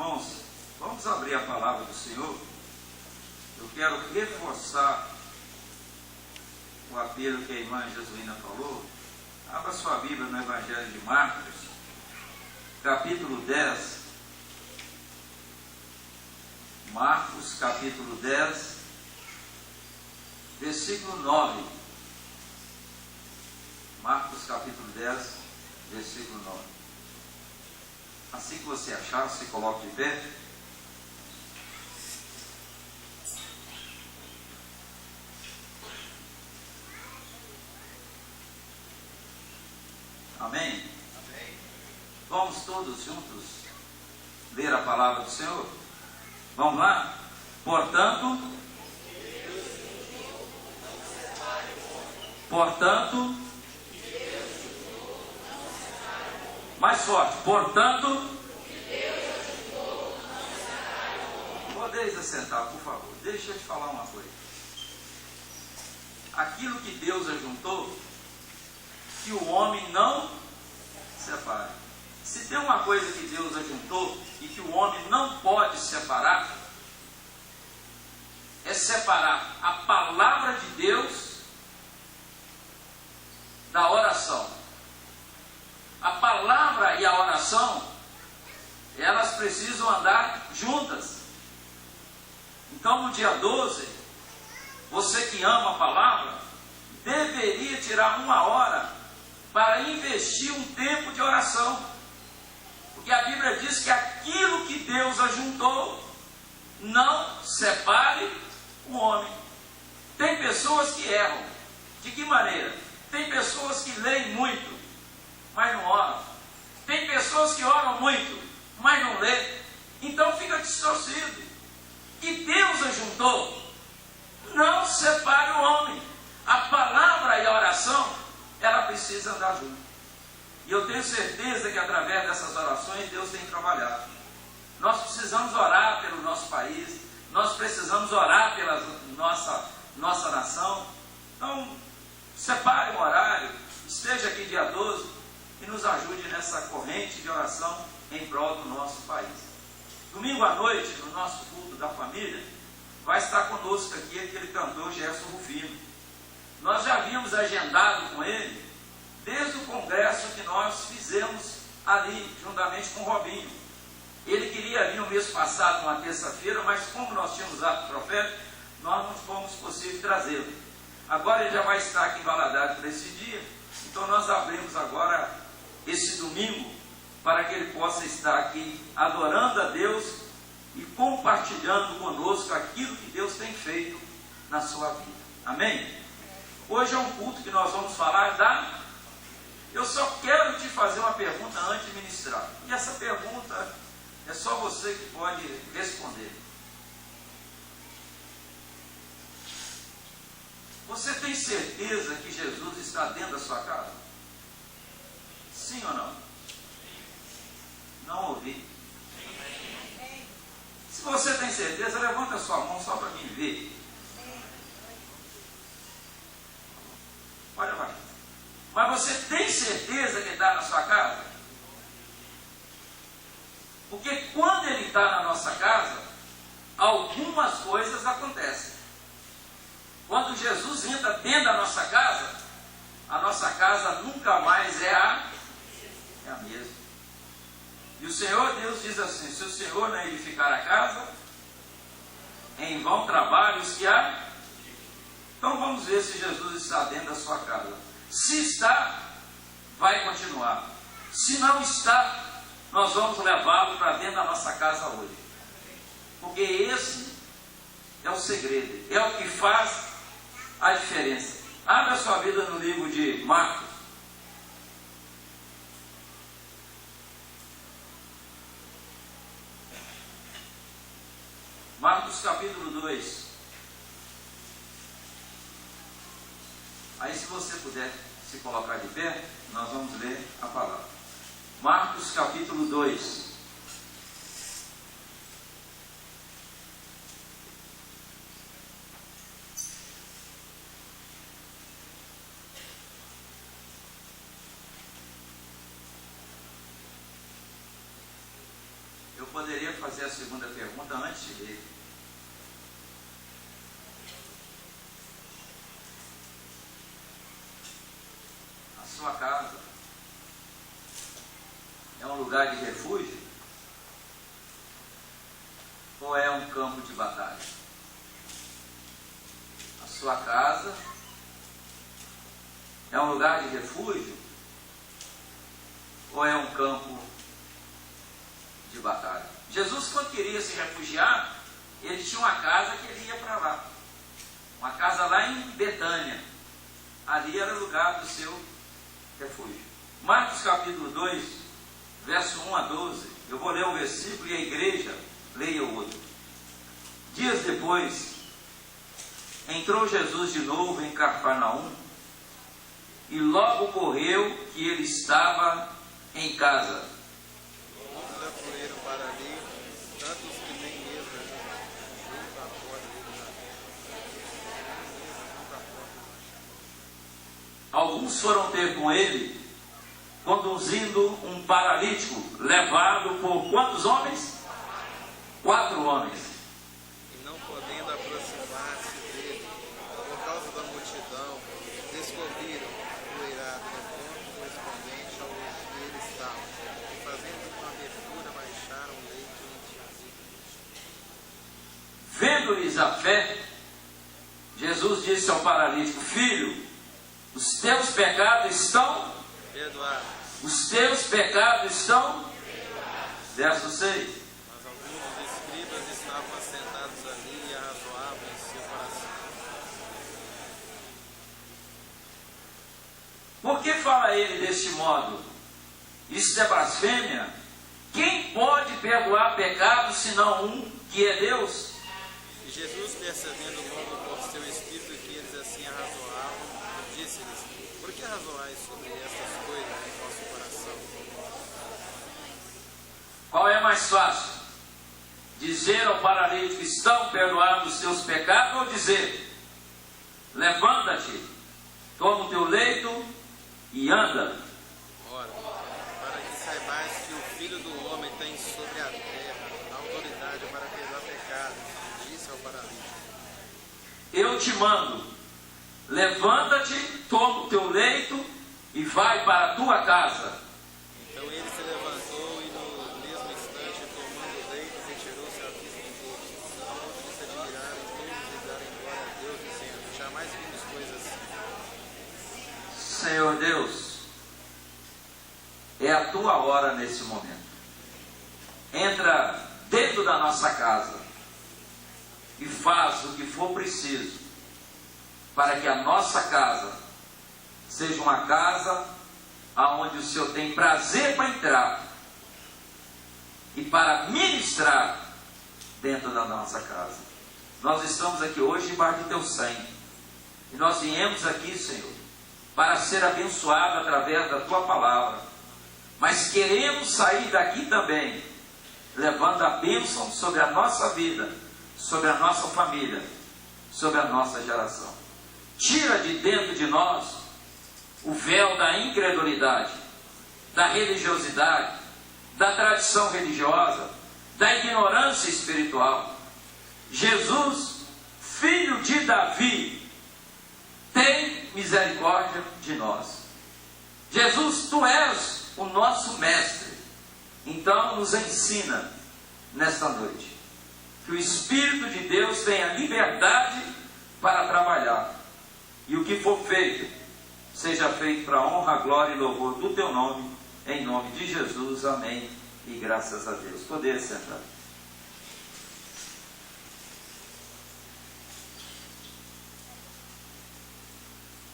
Irmãos, vamos abrir a palavra do Senhor. Eu quero reforçar o apelo que a irmã Jesuína falou. Abra sua Bíblia no Evangelho de Marcos, capítulo 10. Marcos, capítulo 10, versículo 9. Marcos, capítulo 10, versículo 9. Assim que você achar, se coloque de pé. Amém? Amém? Vamos todos juntos ler a palavra do Senhor? Vamos lá? Portanto, mais forte, portanto, podeis assentar, por favor. Deixa eu te falar uma coisa. Aquilo que Deus ajuntou, que o homem não separe. Se tem uma coisa que Deus ajuntou e que o homem não pode separar, é separar a palavra de Deus da oração. A palavra e a oração, elas precisam andar juntas. Então, no dia 12, você que ama a palavra, deveria tirar uma hora para investir um tempo de oração. Porque a Bíblia diz que aquilo que Deus ajuntou, não separe o homem. Tem pessoas que erram. De que maneira? Tem pessoas que leem muito, mas não oram. Tem pessoas que oram muito, mas não lê. Então fica distorcido. Que Deus ajuntou, não separe o homem. A palavra e a oração, ela precisa andar junto. E eu tenho certeza que através dessas orações Deus tem trabalhado. Nós precisamos orar pelo nosso país, nós precisamos orar pela nossa nação. Então, separe um horário, esteja aqui dia 12 e nos ajude nessa corrente de oração em prol do nosso país. Domingo à noite, no nosso culto da família, vai estar conosco aqui aquele cantor Gerson Rufino. Nós já havíamos agendado com ele desde o congresso que nós fizemos ali, juntamente com o Robinho. Ele queria vir no mês passado, numa terça-feira, mas como nós tínhamos ato profético, nós não fomos possível trazê-lo. Agora ele já vai estar aqui em Valadares para esse dia, então nós abrimos agora esse domingo para que ele possa estar aqui adorando a Deus e compartilhando conosco aquilo que Deus tem feito na sua vida. Amém? Hoje é um culto que nós vamos falar da... Eu só quero te fazer uma pergunta antes de ministrar. E essa pergunta é só você que pode responder. Você tem certeza que Jesus está dentro da sua casa? Sim ou não? Não ouvi. Se você tem certeza, levanta a sua mão só para mim ver. Olha lá. Mas você tem certeza que ele está na sua casa? Porque quando ele está na nossa casa, algumas coisas acontecem. Quando Jesus entra dentro da nossa casa, a nossa casa nunca mais é a mesma. E o Senhor Deus diz assim: se o Senhor não edificar a casa, em vão trabalham os que há. Então vamos ver se Jesus está dentro da sua casa. Se está, vai continuar. Se não está, nós vamos levá-lo para dentro da nossa casa hoje. Porque esse é o segredo, é o que faz a diferença. Abra a sua vida no livro de Marcos. Marcos capítulo 2. Aí se você puder se colocar de pé, nós vamos ler a palavra. Marcos capítulo 2. Eu poderia fazer a segunda pergunta antes de ler. A sua casa é um lugar de refúgio? Ou é um campo de batalha? A sua casa é um lugar de refúgio? Ou é um campo de batalha? Jesus, quando queria se refugiar, ele tinha uma casa que ele ia para lá. Uma casa lá em Betânia. Ali era o lugar do seu refúgio. Marcos capítulo 2, verso 1 a 12. Eu vou ler o versículo e a igreja leia o outro. Dias depois, entrou Jesus de novo em Cafarnaum, e logo ocorreu que ele estava em casa. Muitos afluíram para ali, tantos que nem mesa junto à porta Alguns foram ter com ele, conduzindo um paralítico, levado por quantos homens? 4 homens. e não podendo aproximar-se dele, por causa da multidão, descobriram o eirado no ponto correspondente ao que ele estava, e fazendo uma abertura, baixaram o leito e Vendo-lhes a fé, Jesus disse ao paralítico: Filho, os teus pecados estão perdoaram. Os teus pecados estão? Verso 6. Mas alguns dos escribas estavam assentados ali e arrazoavam em seu coração. Por que fala ele deste modo? Isso é blasfêmia? Quem pode perdoar pecados senão um, que é Deus? E Jesus, percebendo logo por seu espírito que eles assim arrazoavam, disse-lhes: Por que arrazoais sobre estas coisas em vosso coração? Qual é mais fácil? Dizer ao paralítico: estão perdoados os teus pecados? Ou dizer: levanta-te, toma o teu leito e anda? Ora, para que saibais que o Filho do Homem tem sobre a terra autoridade para perdoar pecados, disse ao paralítico: Eu te mando, levanta-te, toma o teu leito e vai para a tua casa. Então ele se levantou e no mesmo instante, tomando o leito, retirou-se à vista de todos, a ponto de se admirarem todos e darem glória a Deus, dizendo: Jamais vimos coisa assim. Senhor Deus, é a tua hora nesse momento. Entra dentro da nossa casa e faz o que for preciso para que a nossa casa seja uma casa aonde o Senhor tem prazer para entrar e para ministrar dentro da nossa casa. Nós estamos aqui hoje debaixo do teu sangue e nós viemos aqui, Senhor, para ser abençoado através da tua palavra, mas queremos sair daqui também levando a bênção sobre a nossa vida, sobre a nossa família, sobre a nossa geração. Tira de dentro de nós o véu da incredulidade, da religiosidade, da tradição religiosa, da ignorância espiritual. Jesus, filho de Davi, tem misericórdia de nós. Jesus, tu és o nosso mestre. Então nos ensina nesta noite que o Espírito de Deus tenha liberdade para trabalhar, e o que for feito seja feito para a honra, glória e louvor do teu nome, em nome de Jesus, amém, e graças a Deus. Poder sentar.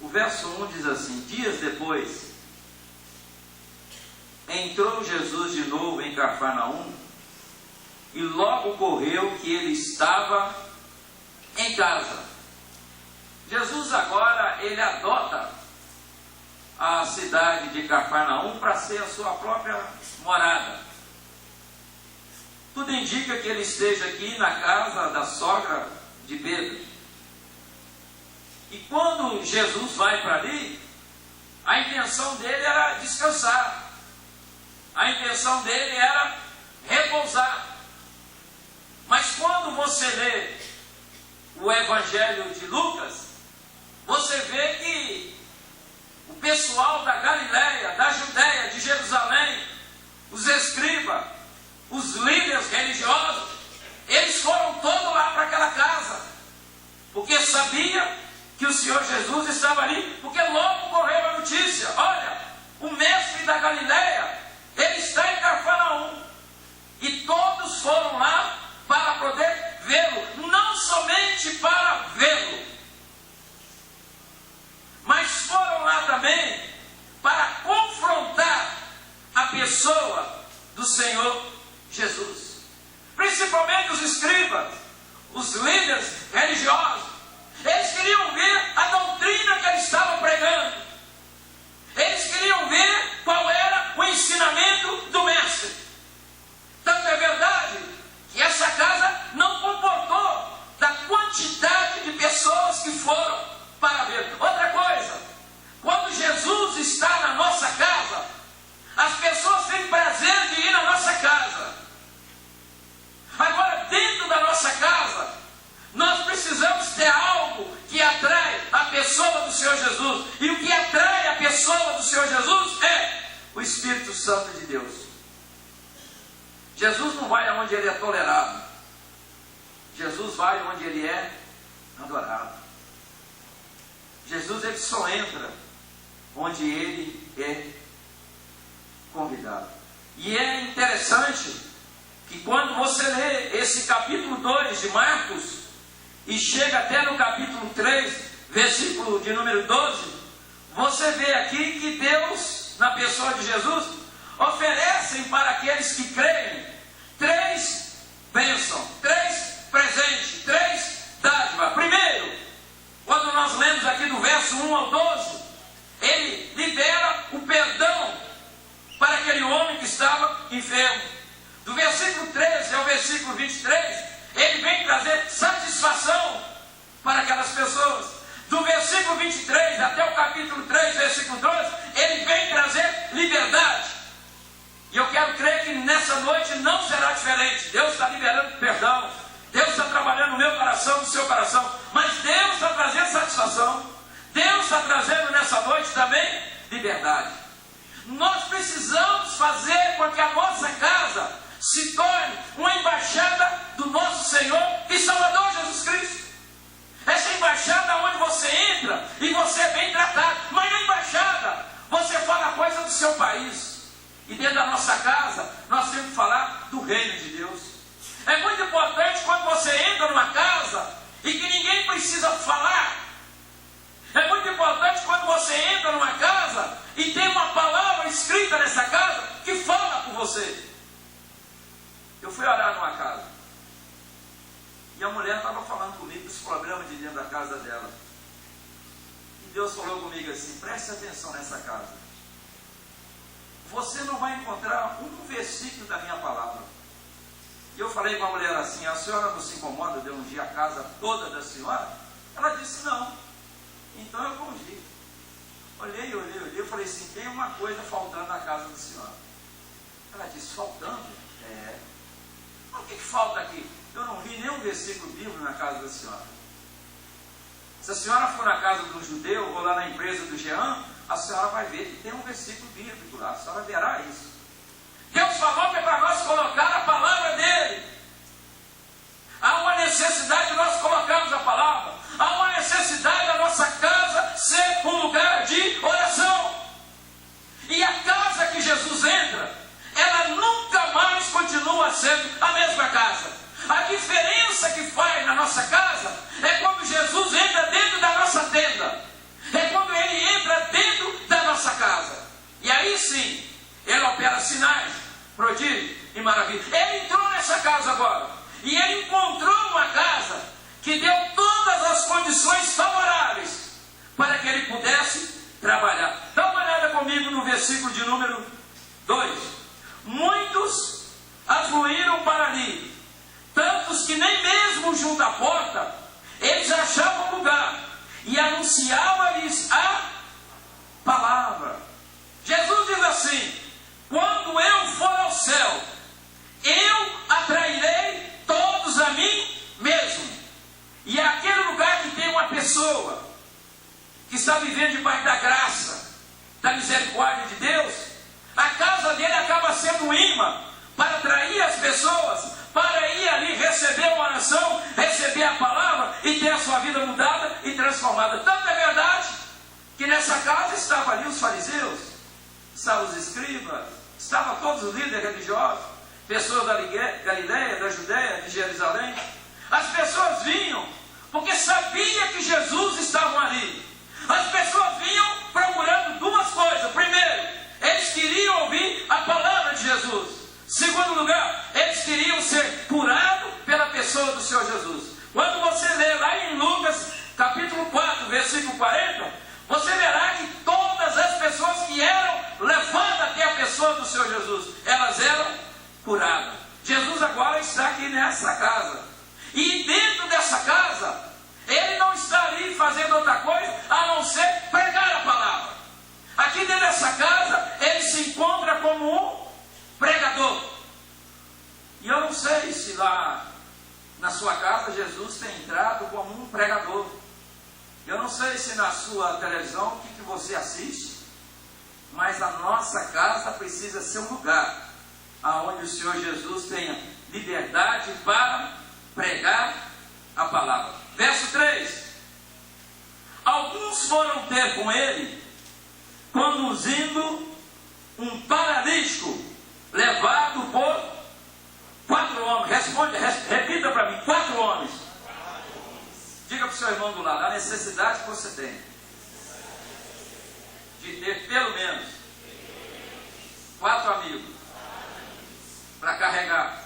O verso 1 diz assim: dias depois, entrou Jesus de novo em Cafarnaum, e logo ocorreu que ele estava em casa. Jesus agora, ele adota a cidade de Cafarnaum para ser a sua própria morada. Tudo indica que ele esteja aqui na casa da sogra de Pedro. E quando Jesus vai para ali, a intenção dele era descansar. A intenção dele era repousar. o Evangelho de Lucas, você vê que o pessoal da Galileia, da Judéia, de Jerusalém, os escribas, os líderes religiosos, eles foram todos lá para aquela casa, porque sabia que o Senhor Jesus estava ali, porque logo correu a notícia: olha, o mestre da Galileia, ele está em Cafarnaum. E todos foram lá para poder vê-lo, não somente para vê-lo, mas foram lá também para confrontar a pessoa do Senhor Jesus. Principalmente os escribas, os líderes religiosos, eles queriam ver a doutrina que ele estava pregando. Eles queriam ver qual era o ensinamento do mestre. Tanto é verdade que essa casa não comportou da quantidade de pessoas que foram para ver. Outra coisa, quando Jesus está na nossa casa, as pessoas têm prazer de ir na nossa casa. Agora, dentro da nossa casa, nós precisamos ter algo que atrai a pessoa do Senhor Jesus. E o que atrai a pessoa do Senhor Jesus é o Espírito Santo de Deus. Jesus não vai aonde ele é tolerado. Jesus vai onde ele é adorado. Jesus, ele só entra onde ele é convidado. E é interessante que quando você lê esse capítulo 2 de Marcos e chega até no capítulo 3, versículo de número 12, você vê aqui que Deus, na pessoa de Jesus, oferecem para aqueles que creem 3 bênçãos, 3 presentes, 3 dádivas. Primeiro, quando nós lemos aqui do verso 1 ao 12, ele libera o perdão para aquele homem que estava enfermo. Do versículo 13 ao versículo 23, ele vem trazer satisfação para aquelas pessoas. Do versículo 23 até o capítulo 3, versículo 12, ele vem trazer liberdade. E eu quero crer que nessa noite não será diferente. Deus está liberando perdão. Deus está trabalhando no meu coração, no seu coração. Mas Deus está trazendo satisfação. Deus está trazendo nessa noite também liberdade. Nós precisamos fazer com que a nossa casa se torne uma embaixada do nosso Senhor e Salvador Jesus Cristo. Essa embaixada onde você entra e você é bem tratado. Mas na embaixada você fala coisa do seu país. E dentro da nossa casa nós temos que falar do reino de Deus. É muito importante quando você entra numa casa e que ninguém precisa falar. É muito importante quando você entra numa casa e tem uma palavra escrita nessa casa que fala por você. Eu fui orar numa casa e a mulher estava falando comigo dos problemas de dentro da casa dela. E Deus falou comigo assim: preste atenção nessa casa. Você não vai encontrar um versículo da minha palavra. E eu falei com a mulher assim: a senhora não se incomoda de ungir a casa toda da senhora? Ela disse: não. Então eu ungi. Olhei, eu falei assim: tem uma coisa faltando na casa da senhora. Ela disse: faltando? É. Mas o que falta aqui? Eu não vi nenhum versículo bíblico na casa da senhora. Se a senhora for na casa do judeu ou lá na empresa do Jean, a senhora vai ver que tem um versículo bíblico lá. A senhora verá isso. Deus falou que é para nós colocar a palavra dele. Há uma necessidade de nós colocarmos a palavra. Há uma necessidade da nossa casa ser um lugar de oração. E a casa que Jesus entra, ela nunca mais continua sendo a mesma casa. A diferença que faz na nossa casa é quando Jesus entra dentro da nossa tenda. É quando ele entra dentro da nossa casa. E aí sim, ele opera sinais, prodígios e maravilhas. Ele entrou nessa casa agora. E ele encontrou uma casa que deu todas as condições favoráveis para que ele pudesse trabalhar. Dá uma olhada comigo no versículo de número 2. Muitos afluíram para ali, tantos que nem mesmo junto à porta eles achavam lugar, e anunciava-lhes a palavra. Jesus diz assim: quando eu for ao céu, eu atrairei todos a mim mesmo, e aquele transformada. Tanto é verdade que nessa casa estavam ali os fariseus, estavam os escribas, estavam todos os líderes religiosos, pessoas da Galileia, da Judéia, de Jerusalém. As pessoas vinham porque sabia que Jesus estava ali. As pessoas vinham procurando duas coisas. Primeiro, eles queriam ouvir a palavra de Jesus. Segundo lugar, eles queriam ser curados pela pessoa do Senhor Jesus. Quando você lê lá em Lucas, capítulo 4, versículo 40, você verá que todas as pessoas que eram levadas até a pessoa do Senhor Jesus, elas eram curadas. Jesus agora está aqui nessa casa. E dentro dessa casa, Ele não está ali fazendo outra coisa a não ser pregar a palavra. Aqui dentro dessa casa, Ele se encontra como um pregador. E eu não sei se lá na sua casa Jesus tem entrado como um pregador. Eu não sei se na sua televisão o que você assiste, mas a nossa casa precisa ser um lugar onde o Senhor Jesus tenha liberdade para pregar a palavra. Verso 3: alguns foram ter com ele, conduzindo um paralítico, levado por 4 homens. Repita para mim: 4 homens. Diga para o seu irmão do lado a necessidade que você tem de ter pelo menos 4 amigos para carregar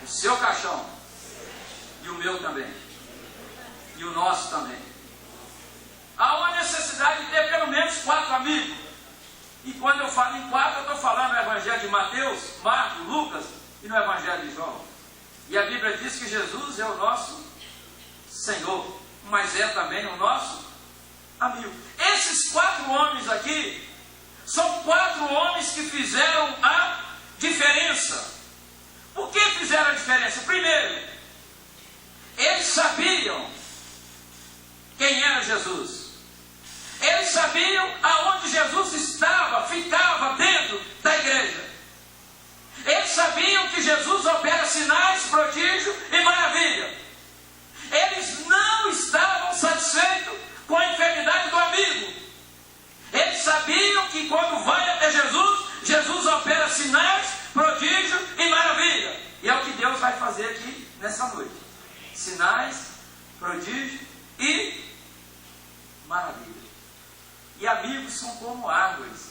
o seu caixão, e o meu também, e o nosso também. Há uma necessidade de ter pelo menos 4 amigos. E quando eu falo em 4, eu estou falando no Evangelho de Mateus, Marcos, Lucas e no Evangelho de João. E a Bíblia diz que Jesus é o nosso Senhor, mas é também o nosso amigo. Esses 4 homens aqui são 4 homens que fizeram a diferença. Por que fizeram a diferença? Primeiro, eles sabiam quem era Jesus. Eles sabiam aonde Jesus estava, ficava dentro da igreja. Eles sabiam que Jesus opera sinais, prodígio e maravilha. Eles não estavam satisfeitos com a enfermidade do amigo. Eles sabiam que quando vai até Jesus, Jesus opera sinais, prodígio e maravilha. E é o que Deus vai fazer aqui nessa noite. Sinais, prodígio e maravilha. E amigos são como árvores.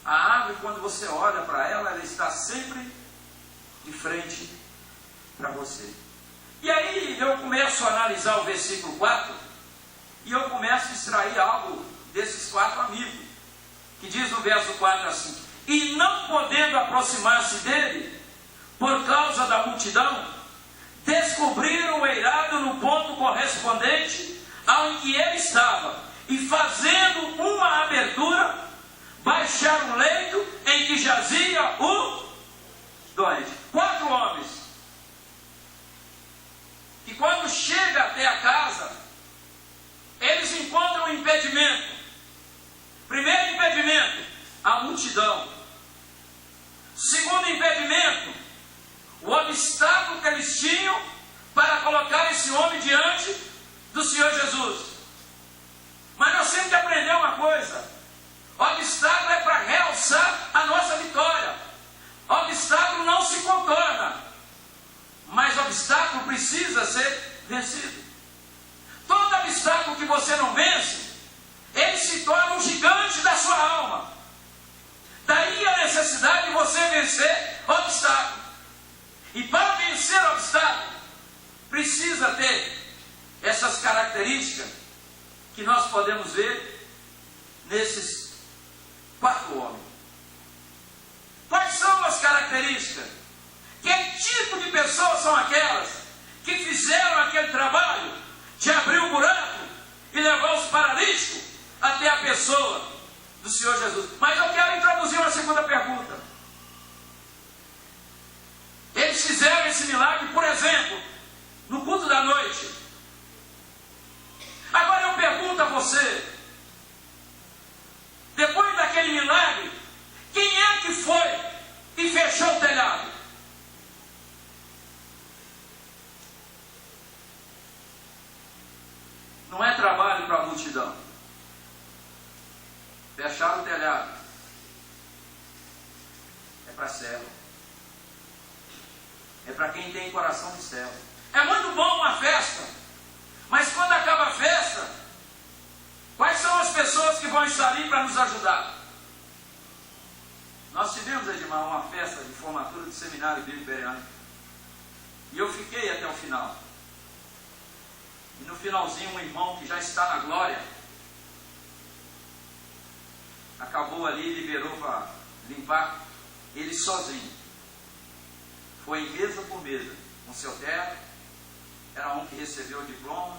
A árvore, quando você olha para ela, ela está sempre de frente para você. E aí eu começo a analisar o versículo 4 e eu começo a extrair algo desses 4 amigos, que diz no verso 4 assim: e não podendo aproximar-se dele por causa da multidão, descobriram o eirado no ponto correspondente ao em que ele estava, e fazendo uma abertura, baixaram o leito em que jazia o doente. 4 homens que quando chega até a casa, eles encontram um impedimento. Primeiro impedimento, a multidão. Segundo impedimento, o obstáculo que eles tinham para colocar esse homem diante do Senhor Jesus. Mas nós temos que aprender uma coisa: obstáculo é para realçar a nossa vitória. Obstáculo não se contorna, mas obstáculo precisa ser vencido. Todo obstáculo que você não vence, ele se torna um gigante da sua alma. Daí a necessidade de você vencer obstáculo. E para vencer obstáculo, precisa ter essas características que nós podemos ver nesses 4 homens. Quais são as características? Que tipo de pessoas são aquelas que fizeram aquele trabalho de abrir o buraco e levar os paralíticos até a pessoa do Senhor Jesus? Mas eu quero introduzir uma segunda pergunta. Eles fizeram esse milagre, por exemplo, no culto da noite. Agora eu pergunto a você, depois daquele milagre, quem é que foi e fechou o telhado? Não é trabalho coração de servo. É muito bom uma festa, mas quando acaba a festa, quais são as pessoas que vão estar ali para nos ajudar? Nós tivemos, Edmar, uma festa de formatura do Seminário Bíblico Bereano. E eu fiquei até o final. E no finalzinho, um irmão que já está na glória, acabou ali e liberou para limpar ele sozinho. Foi em mesa por mesa, com seu terno, era um que recebeu o diploma,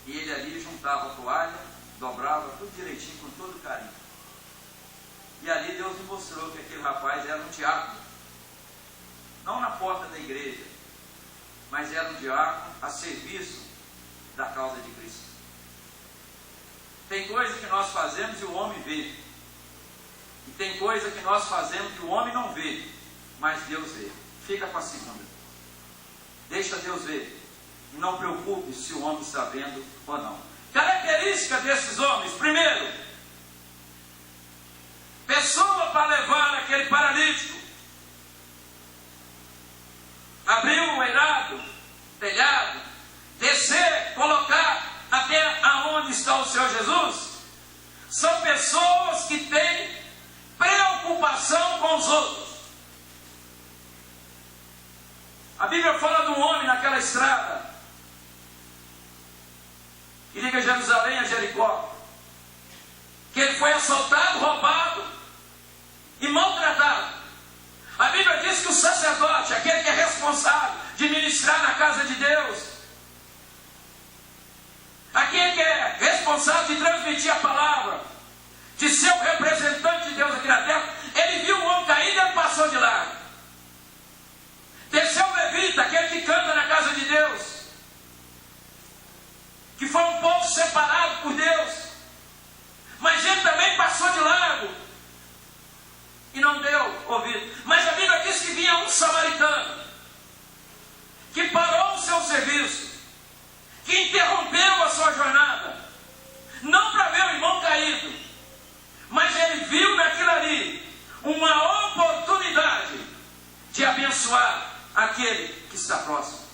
e ele ali juntava a toalha, dobrava tudo direitinho, com todo carinho. E ali Deus me mostrou que aquele rapaz era um diácono, não na porta da igreja, mas era um diácono a serviço da causa de Cristo. Tem coisa que nós fazemos e o homem vê, e tem coisa que nós fazemos que o homem não vê, mas Deus vê. Fica com a segunda, deixa Deus ver, e não preocupe se o homem está vendo ou não. Característica desses homens: primeiro, pessoa para levar aquele paralítico, abrir o eirado, telhado, descer, colocar até aonde está o Senhor Jesus. São pessoas que têm preocupação com os outros. A Bíblia fala de um homem naquela estrada que liga Jerusalém a Jericó, que ele foi assaltado, roubado e maltratado. A Bíblia diz que o sacerdote, aquele que é responsável de ministrar na casa de Deus, aquele que é responsável de transmitir a palavra, de ser o representante de Deus aqui na terra, ele viu o homem caído e ele passou de largo. Desceu o levita, aquele que canta na casa de Deus, que foi um povo separado por Deus, mas ele também passou de largo e não deu ouvido. Mas a Bíblia diz que vinha um samaritano que parou o seu serviço, que interrompeu a sua jornada, não para ver o irmão caído, mas ele viu naquilo ali uma oportunidade de abençoar aquele que está próximo.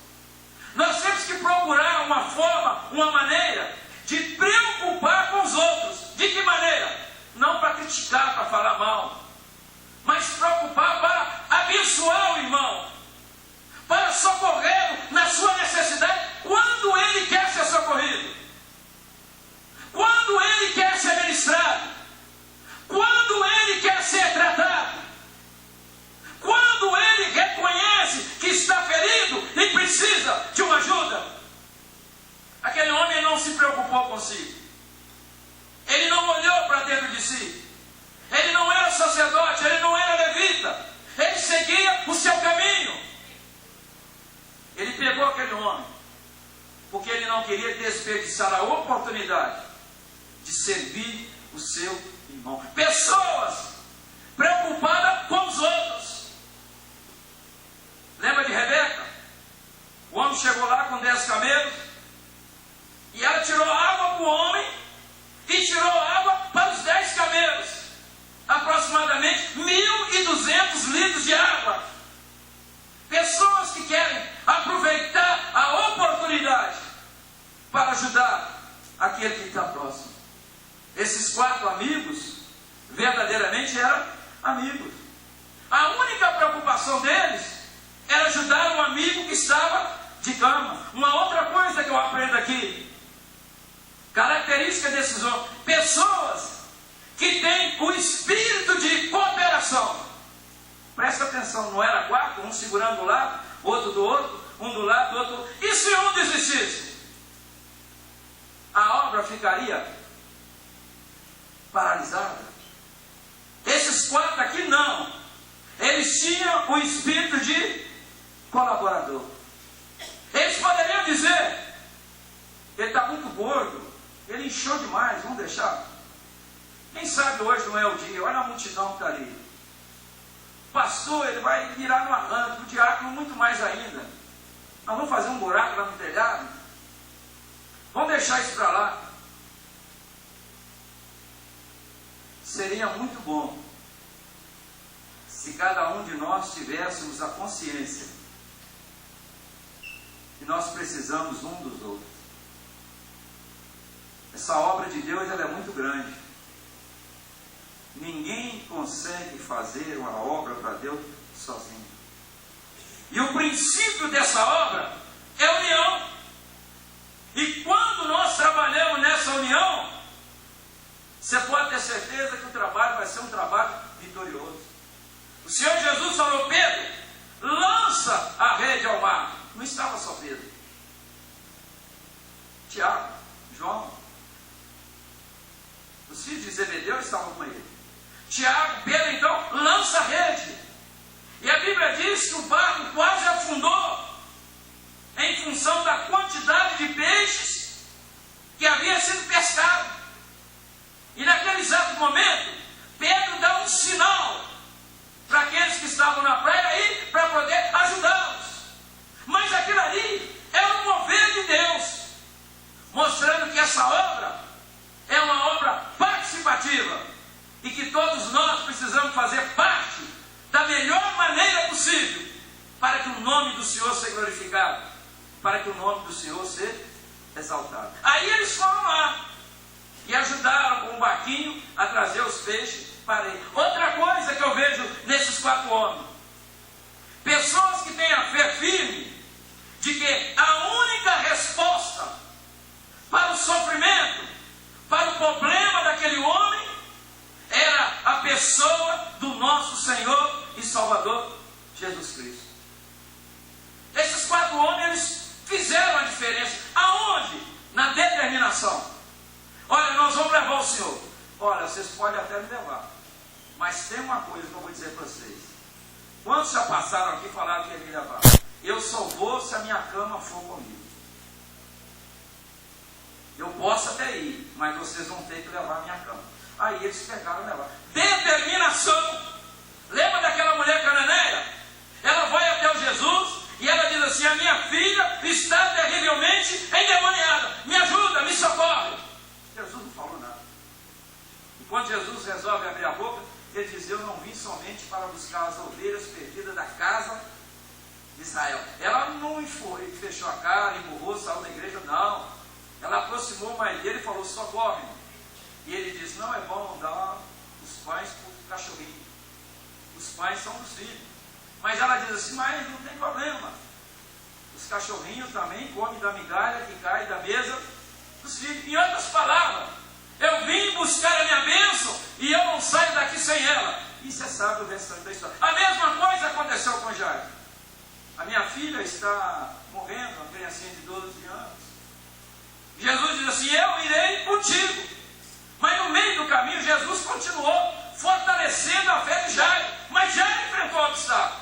Nós temos que procurar uma forma, uma maneira de preocupar com os outros. De que maneira? Não para criticar, para falar mal, mas preocupar para abençoar o irmão, para socorrê-lo na sua necessidade, quando ele quer ser socorrido, quando ele quer ser ministrado, quando ele quer ser tratado, quando ele reconhece que está ferido e precisa de uma ajuda. Aquele homem não se preocupou consigo, ele não olhou para dentro de si, ele não era sacerdote, ele não era levita, ele seguia o seu caminho. Ele pegou aquele homem porque ele não queria desperdiçar a oportunidade de servir o seu irmão. Pessoas preocupadas com os outros. Lembra de Rebeca? O homem chegou lá com 10 camelos e ela tirou água para o homem e tirou água para os 10 camelos, aproximadamente 1.200 litros de água. Pessoas que querem aproveitar a oportunidade para ajudar aquele que está próximo. Esses 4 amigos verdadeiramente eram amigos. A única preocupação deles era ajudar um amigo que estava de cama. Uma outra coisa que eu aprendo aqui, característica desses homens: pessoas que têm o espírito de cooperação. Presta atenção, não era 4, um segurando do lado, outro do outro, um do lado, do outro. E se um desistisse? A obra ficaria paralisada. Esses 4 aqui não. Eles tinham o espírito de colaborador. Eles poderiam dizer: ele está muito gordo, ele inchou demais, vamos deixar. Quem sabe hoje não é o dia, olha a multidão que está ali. O pastor, ele vai virar no arranque, o diácono muito mais ainda. Nós vamos fazer um buraco lá no telhado, vamos deixar isso para lá. Seria muito bom se cada um de nós tivéssemos a consciência E nós precisamos um dos outros. Essa obra de Deus, ela é muito grande. Ninguém consegue fazer uma obra para Deus sozinho. E o princípio dessa obra é a união. E quando nós trabalhamos nessa união, você pode ter certeza que o trabalho vai ser um trabalho vitorioso. O Senhor Jesus falou: Pedro, lança a rede ao mar. Não estava só Pedro. Tiago, João, os filhos de Zebedeu estavam com ele. Tiago, Pedro, então, lança a rede. E a Bíblia diz que o barco quase afundou, em função da quantidade de peixes que havia sido pescado. E naquele exato momento, Pedro dá um sinal para aqueles que estavam na praia aí, para poder ajudá-los. Mas aquilo ali é um mover de Deus, mostrando que essa obra é uma obra participativa e que todos nós precisamos fazer parte da melhor maneira possível para que o nome do Senhor seja glorificado, para que o nome do Senhor seja exaltado. Aí eles foram lá e ajudaram com um barquinho a trazer os peixes para ele. Outra coisa que eu vejo nesses 4 homens: pessoas que têm a fé firme de que a única resposta para o sofrimento, para o problema daquele homem, era a pessoa do nosso Senhor e Salvador Jesus Cristo. Esses 4 homens, eles fizeram a diferença. Aonde? Na determinação. Olha, nós vamos levar o Senhor. Olha, vocês podem até me levar, mas tem uma coisa que eu vou dizer para vocês. Quantos já passaram aqui e falaram que ia me levar? Eu só vou se a minha cama for comigo. Eu posso até ir, mas vocês vão ter que levar a minha cama. Aí eles pegaram e levaram. Determinação. Lembra daquela mulher cananeia? Ela vai até o Jesus e ela diz assim: a minha filha está terrivelmente endemoniada. Me ajuda, me socorre. Jesus não falou nada. E quando Jesus resolve abrir a boca, ele diz: eu não vim somente para buscar as ovelhas perdidas da casa de Israel. Ela não foi, fechou a cara, empurrou, saiu da igreja, não. Ela aproximou mais dele e falou: socorre. E ele disse: não é bom dar os pães para o cachorrinho. Os pães são dos filhos. Mas ela diz assim: mas não tem problema. Os cachorrinhos também comem da migalha que cai da mesa dos filhos. Em outras palavras, eu vim buscar a minha bênção e eu não saio daqui sem ela. E você sabe o restante da história. A mesma coisa aconteceu com Jairo. A minha filha está morrendo, uma criancinha de 12 anos. Jesus diz assim: eu irei contigo. Mas no meio do caminho, Jesus continuou fortalecendo a fé de Jairo. Mas Jairo enfrentou o obstáculo.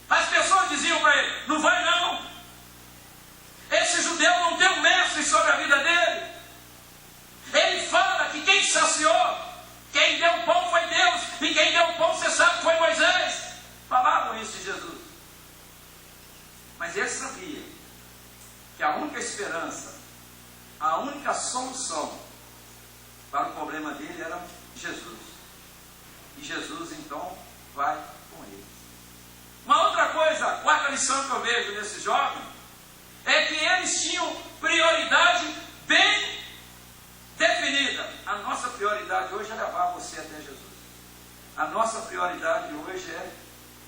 As pessoas diziam para ele: não vai não. Esse judeu não tem um mestre sobre a vida dele. Ele fala que quem saciou, quem deu o pão foi Deus. E quem deu o pão, você sabe, foi Moisés. Falavam isso de Jesus. Mas ele sabia que a única esperança, a única solução para o problema dele era Jesus. E Jesus então vai com ele. Uma outra coisa, a 4ª lição que eu vejo nesses jovens, é que eles tinham prioridade bem definida. A nossa prioridade hoje é levar você até Jesus. A nossa prioridade hoje é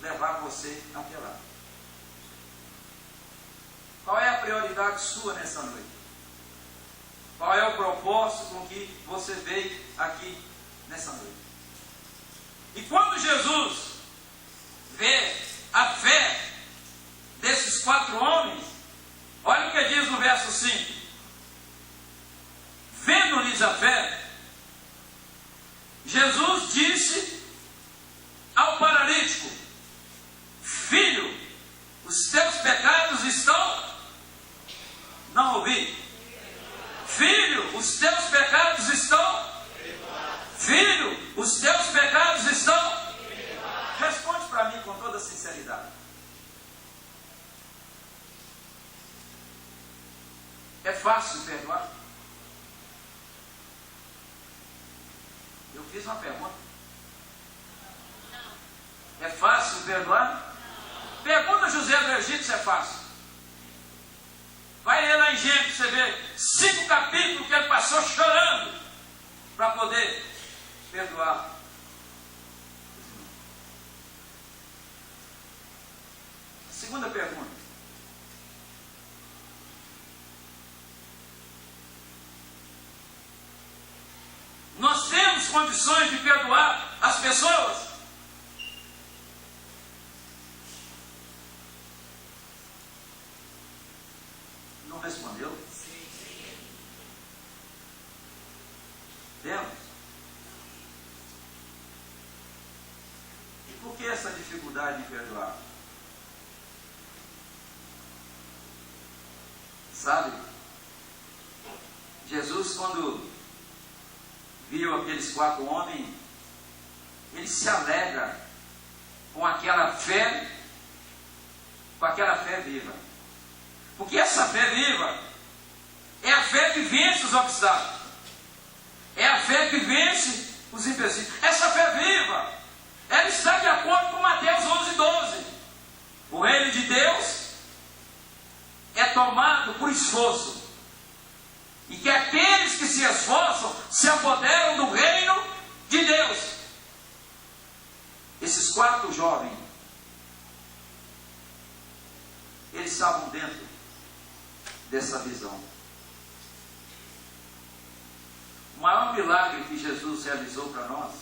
levar você até lá. Qual é a prioridade sua nessa noite? Qual é o propósito com que você veio aqui nessa noite? E quando Jesus vê a fé desses 4 homens, olha o que diz no verso 5. Vendo-lhes a fé, Jesus disse ao paralítico: filho, os teus pecados estão... Não ouvi. Filho, os teus pecados estão... Filho, os teus pecados estão... Responde para mim com toda sinceridade. É fácil perdoar? Eu fiz uma pergunta. É fácil perdoar? Pergunta a José do Egito se é fácil. em Gênesis, você vê 5 capítulos que ele passou chorando para poder perdoar. Segunda pergunta. Nós temos condições de perdoar as pessoas? Não respondeu? Temos. E por que essa dificuldade de perdoar? Sabe? Jesus, quando viu aqueles 4 homens, ele se alegra com aquela fé viva. Porque essa fé viva é a fé que vence os obstáculos. É a fé que vence os empecilhos. Essa fé viva, ela está de acordo com Mateus 11:12. O reino de Deus é tomado por esforço. E que aqueles que se esforçam se apoderam do reino de Deus. Esses 4 jovens, eles estavam dentro dessa visão. O maior milagre que Jesus realizou para nós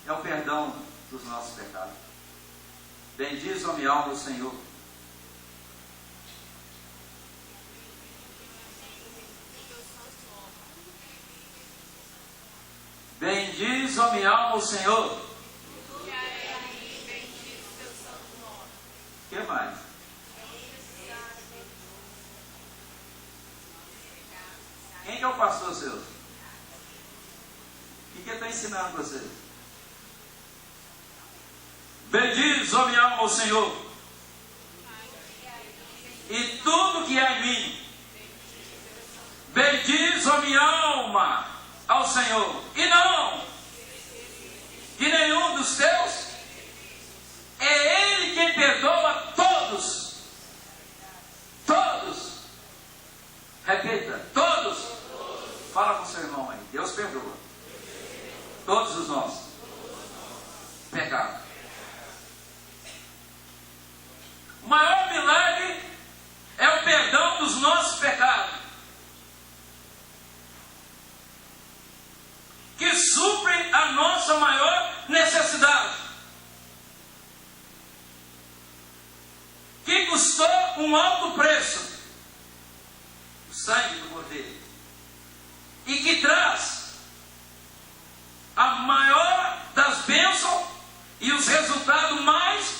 é o perdão dos nossos pecados. Bendiz, ó minha alma, o Senhor. Bendiz, ó minha alma, o Senhor. O que mais? Quem que é o pastor seu? O que ele está ensinando vocês? Bendiz, ó minha alma, o Senhor. E tudo que há em mim. Bendiz, ó minha alma, ao Senhor. E não de nenhum dos teus. É Ele quem perdoa todos. Todos. Repita, todos. Fala com seu irmão aí. Deus perdoa todos os nossos pecados. O maior milagre é o perdão dos nossos pecados, que supre a nossa maior necessidade, que custou um alto preço, o sangue do Cordeiro, e que traz a maior das bênçãos e os resultados mais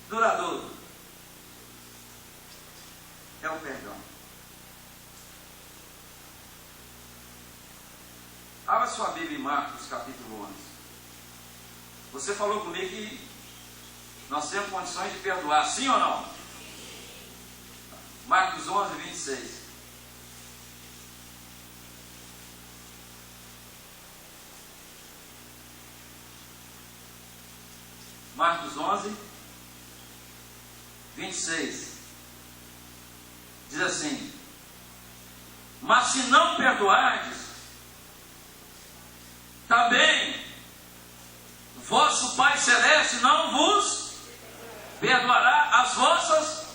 duradouros. É o perdão. Abra sua Bíblia em Marcos capítulo 11. Você falou comigo que nós temos condições de perdoar, sim ou não? Marcos 11, 26. Marcos 11, 26. Diz assim: mas se não perdoardes, também vosso Pai Celeste não vos perdoará as vossas.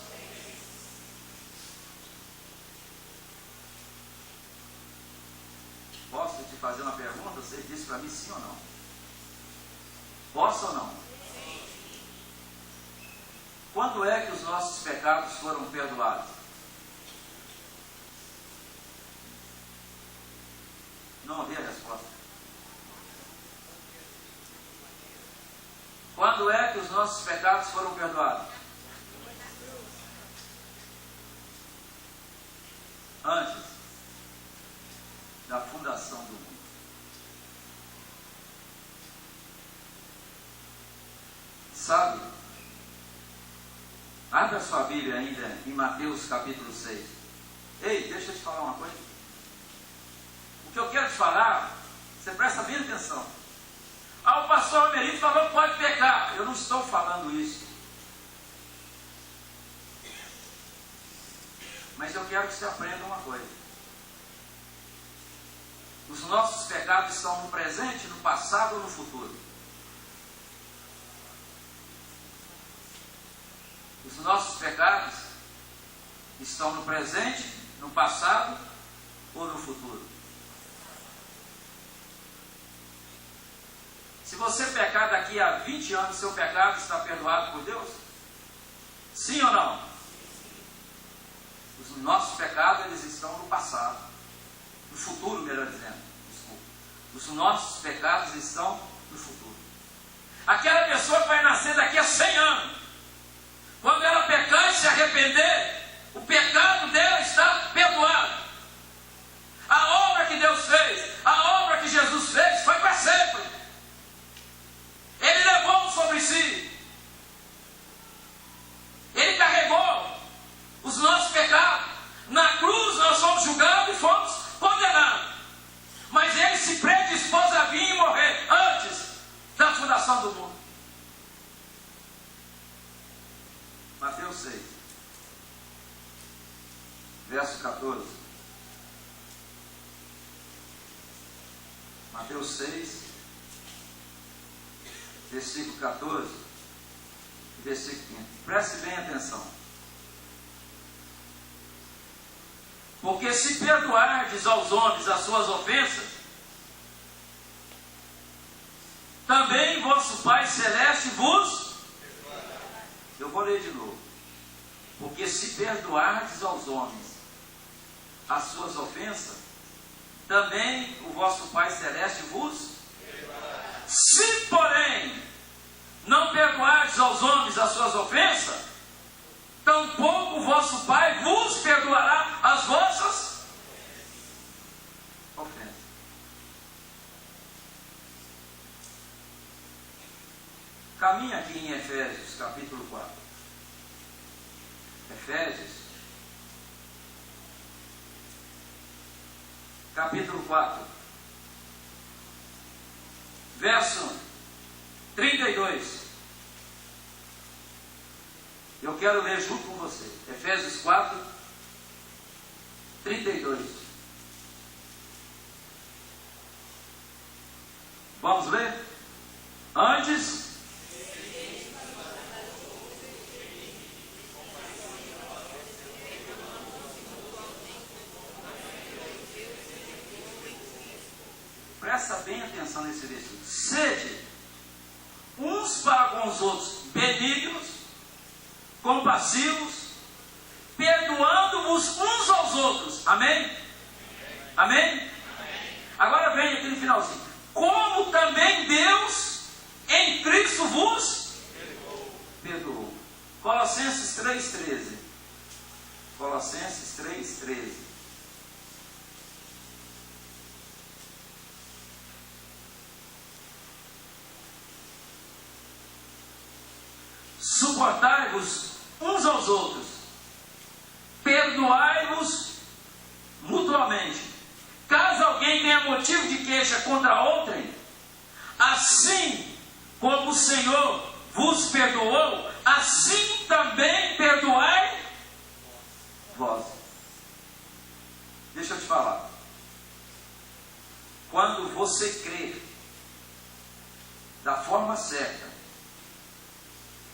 Posso te fazer uma pergunta? Você disse para mim sim ou não? Posso ou não? Quando é que os nossos pecados foram perdoados? Não ouvi a resposta. Quando é que os nossos pecados foram perdoados? Antes da fundação do mundo. Sabe? Abra sua Bíblia ainda em Mateus capítulo 6. Ei, deixa eu te falar uma coisa. O que eu quero te falar, você presta bem atenção. O pastor Amerito falou que pode pecar. Eu não estou falando isso. Mas eu quero que você aprenda uma coisa. Os nossos pecados estão no presente, no passado ou no futuro? Os nossos pecados estão no presente, no passado ou no futuro? Se você pecar daqui a 20 anos, seu pecado está perdoado por Deus? Sim ou não? Os nossos pecados, eles estão no passado, no futuro, melhor dizendo. Desculpa. Os nossos pecados estão no futuro. Aquela pessoa que vai nascer daqui a 100 anos, quando ela pecar e se arrepender, o pecado dela está perdoado. A obra que Deus fez, a obra que Jesus fez, foi para sempre. Ele levou sobre si. Ele carregou os nossos pecados. Na cruz nós fomos julgados e fomos condenados. Mas ele se predispôs a vir e morrer antes da fundação do mundo. Mateus 6, verso 14. Mateus 6, versículo 14 e versículo 15. Preste bem atenção. Porque se perdoardes aos homens as suas ofensas, também vosso Pai Celeste vos... Eu vou ler de novo. Porque se perdoardes aos homens as suas ofensas, também o vosso Pai Celeste vos... Se, porém, não perdoardes aos homens as suas ofensas, tampouco o vosso Pai vos perdoará as vossas ofensas. Caminha aqui em Efésios, capítulo 4. Efésios, capítulo 4, verso 32. Eu quero ler junto com você. Efésios 4, 32. Vamos ler? Antes... Presta bem atenção nesse versículo. Sede uns para com os outros benignos, compassivos, perdoando-vos uns aos outros. Amém? Amém? Agora vem aqui no finalzinho. Como também Deus em Cristo vos perdoou. Colossenses 3,13. Colossenses 3,13. Suportai-vos uns aos outros, perdoai-vos mutuamente, caso alguém tenha motivo de queixa contra outrem, assim como o Senhor vos perdoou, assim também perdoai vós. Deixa eu te falar. Quando você crê da forma certa,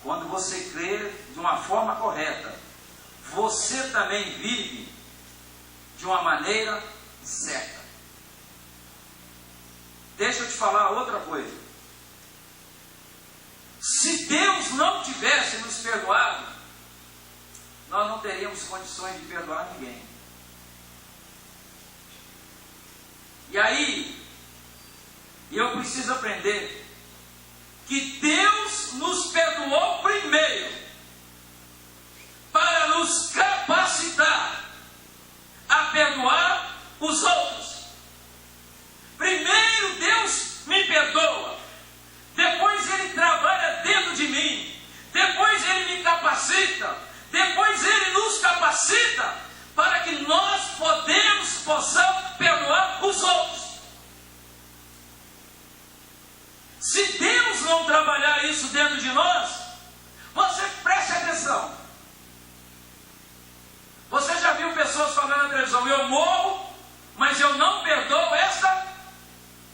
quando você crê de uma forma correta, você também vive de uma maneira certa. Deixa eu te falar outra coisa. Se Deus não tivesse nos perdoado, nós não teríamos condições de perdoar ninguém. E aí, eu preciso aprender que Deus nos perdoou primeiro, para nos capacitar a perdoar os outros. Primeiro Deus me perdoa, depois Ele trabalha dentro de mim, depois Ele me capacita, depois Ele nos capacita para que nós possamos perdoar os outros. Se Deus não trabalhar isso dentro de nós, você preste atenção. Você já viu pessoas decisão: eu morro, mas eu não perdoo esta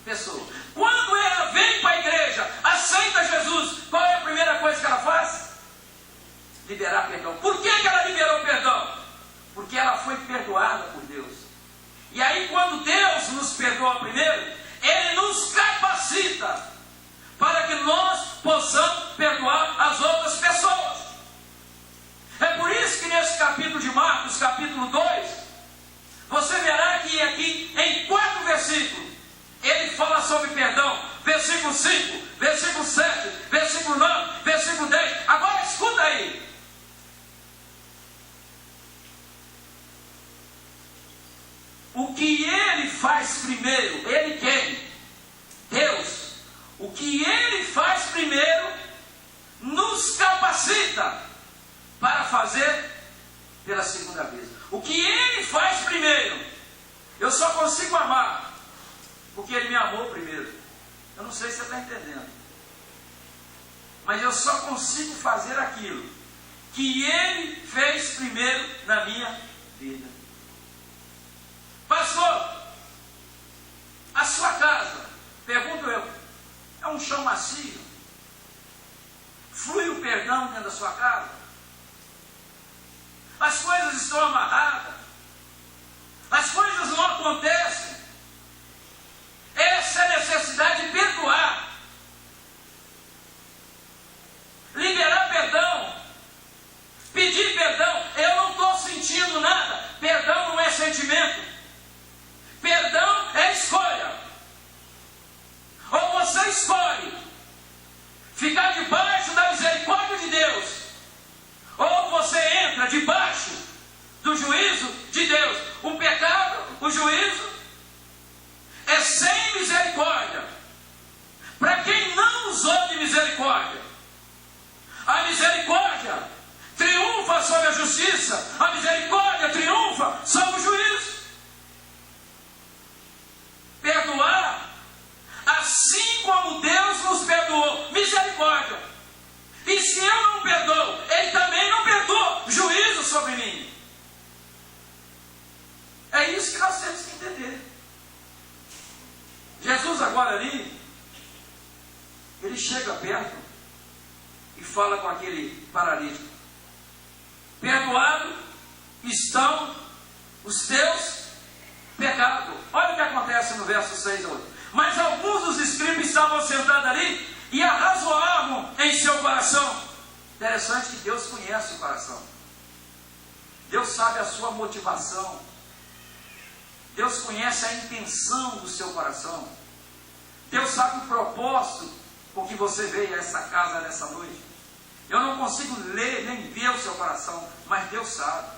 pessoa. Quando ela vem para a igreja, aceita Jesus, qual é a primeira coisa que ela faz? Liberar perdão. Por que ela liberou perdão? Porque ela foi perdoada por Deus. E aí, quando Deus nos perdoa primeiro, Ele nos capacita para que nós possamos perdoar as outras pessoas. É por isso que nesse capítulo de Marcos, capítulo 2, você verá que aqui em 4 versículos, ele fala sobre perdão. Versículo 5, versículo 7, versículo 9, versículo 10. Agora escuta aí. O que ele faz primeiro, ele quem? Deus. O que ele faz primeiro nos capacita para fazer pela segunda vez. O que ele faz primeiro, eu só consigo amar porque ele me amou primeiro. Eu não sei se você está entendendo, mas eu só consigo fazer aquilo que ele fez primeiro na minha vida. Pastor, a sua casa, pergunto eu, é um chão macio? Flui o perdão dentro da sua casa? As coisas estão amarradas? As coisas não acontecem? Essa é a necessidade de perdoar. Liberar perdão. Pedir perdão. Eu não estou sentindo nada. Perdão não é sentimento. Perdão é escolha. Ou você escolhe ficar debaixo da misericórdia de Deus, ou você entra debaixo do juízo de Deus. O pecado, o juízo, é sem misericórdia. Para quem não usou de misericórdia, a misericórdia triunfa sobre a justiça, a misericórdia triunfa sobre o juízo. Perdoar, assim como Deus nos perdoou, misericórdia. E se eu não perdoo, Ele também não perdoa, juízo sobre mim. É isso que nós temos que entender. Jesus agora ali, ele chega perto e fala com aquele paralítico: perdoado estão os teus pecados. Olha o que acontece no verso 6 a 8. Mas alguns dos escribas estavam sentados ali e arrazoavam em seu coração. Interessante que Deus conhece o coração. Deus sabe a sua motivação. Deus conhece a intenção do seu coração. Deus sabe o propósito com que você veio a essa casa nessa noite. Eu não consigo ler nem ver o seu coração, mas Deus sabe.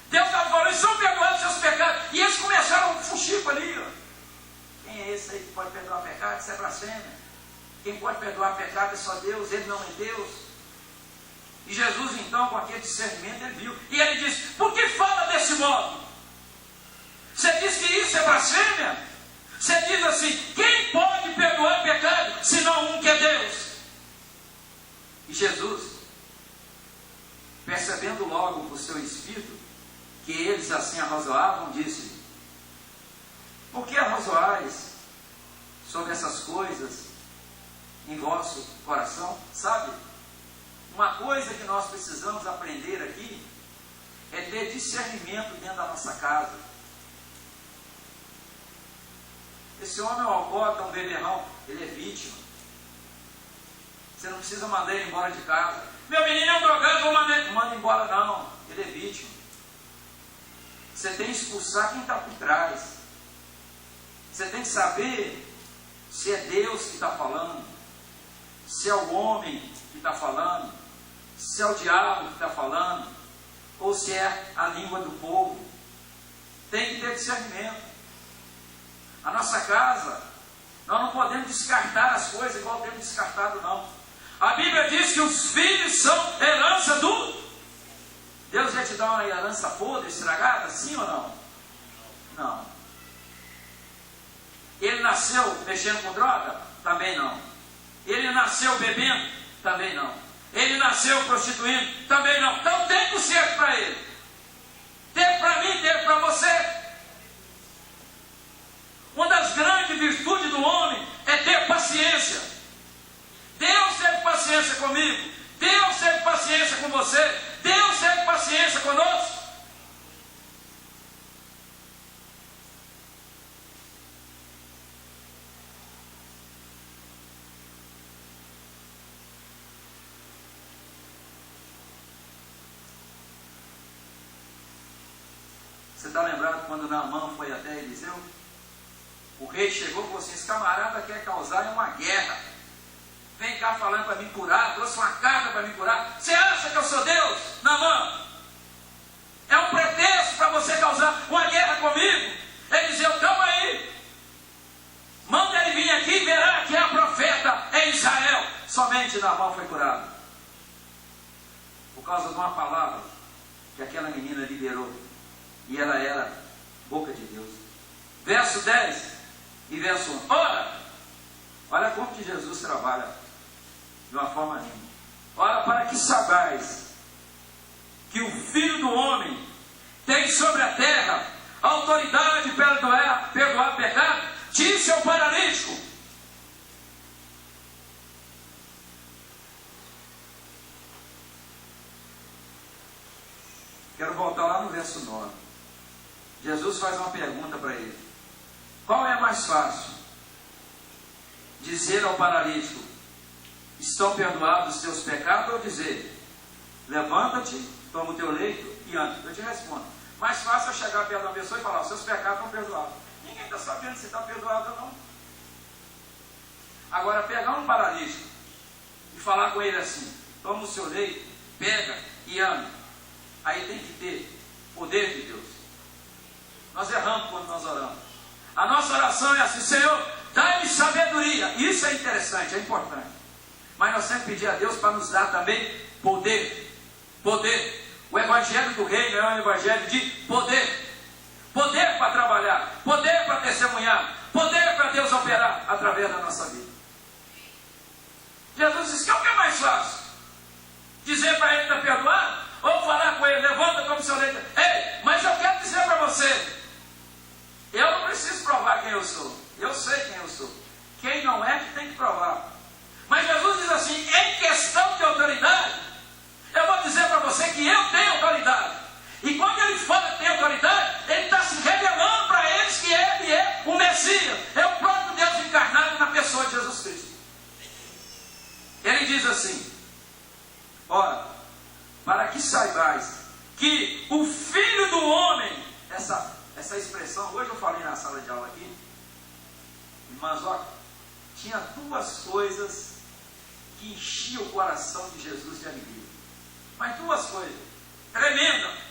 Deus estava falando: eles são perdoados seus pecados. E eles começaram um fuxico ali. Ó. Quem é esse aí que pode perdoar pecado? Isso é blasfêmia. Quem pode perdoar pecado é só Deus, ele não é Deus. E Jesus então, com aquele discernimento, ele viu. E ele disse: por que fala desse modo? Você diz que isso é blasfêmia? Você diz assim: quem pode perdoar pecado, senão um que é Deus? E Jesus, percebendo logo por seu espírito que eles assim arrazoavam, disse: por que arrazoais sobre essas coisas em vosso coração? Sabe, uma coisa que nós precisamos aprender aqui é ter discernimento dentro da nossa casa. Esse homem é um alcoólatra, um beberrão, ele é vítima. Você não precisa mandar ele embora de casa. Meu menino é um drogado, vou manda embora não, ele é vítima. Você tem que expulsar quem está por trás. Você tem que saber se é Deus que está falando, se é o homem que está falando, se é o diabo que está falando, ou se é a língua do povo. Tem que ter discernimento. A nossa casa, nós não podemos descartar as coisas igual temos descartado, não. A Bíblia diz que os filhos são herança do... Deus ia te dar uma herança podre, estragada, sim ou não? Não. Ele nasceu mexendo com droga? Também não. Ele nasceu bebendo? Também não. Ele nasceu prostituindo? Também não. Então tem o certo para ele. Teve para mim, teve para você. está lembrado quando Naamã foi até Eliseu? O rei chegou e falou assim: esse camarada quer causar uma guerra. Vem cá falando para me curar, trouxe uma carta para me curar. Você acha que eu sou Deus, Naamã? É um pretexto para você causar uma guerra comigo? Eliseu, calma aí. Manda ele vir aqui e verá que há profeta em Israel. Somente Naamã foi curado. Por causa de uma palavra que aquela menina liberou. E ela era boca de Deus. Verso 10 e verso 1. Ora, olha como que Jesus trabalha de uma forma linda. Ora, para que saibais que o Filho do Homem tem sobre a terra autoridade para perdoar pecado, disse ao paralítico. Quero voltar lá no verso 9. Jesus faz uma pergunta para ele: qual é mais fácil? Dizer ao paralítico: estão perdoados os teus pecados, ou dizer: levanta-te, toma o teu leito e anda? Eu te respondo: mais fácil é chegar perto da pessoa e falar: os seus pecados estão perdoados. Ninguém está sabendo se está perdoado ou não. Agora, pegar um paralítico e falar com ele assim: toma o seu leito, pega e anda. Aí tem que ter poder de Deus. Nós erramos quando nós oramos. A nossa oração é assim: Senhor, dá-me sabedoria. Isso é interessante, é importante. Mas nós temos que pedir a Deus para nos dar também poder. Poder. O evangelho do reino é um evangelho de poder. Poder para trabalhar, poder para testemunhar, poder para Deus operar através da nossa vida. Jesus disse: que é o que é mais fácil? Dizer para ele que está perdoado? Ou falar com ele: levanta, toma o seu leito? Ei, mas eu quero dizer para você, eu não preciso provar quem eu sou. Eu sei quem eu sou. Quem não é que tem que provar. Mas Jesus diz assim: em questão de autoridade, eu vou dizer para você que eu tenho autoridade. E quando ele fala que tem autoridade, ele está se revelando para eles que ele é o Messias. É o próprio Deus encarnado na pessoa de Jesus Cristo. Ele diz assim: ora, para que saibais que o Filho do Homem, essa expressão, hoje eu falei na sala de aula aqui, irmãs, ó, tinha duas coisas que enchiam o coração de Jesus de alegria. Mas duas coisas tremendas.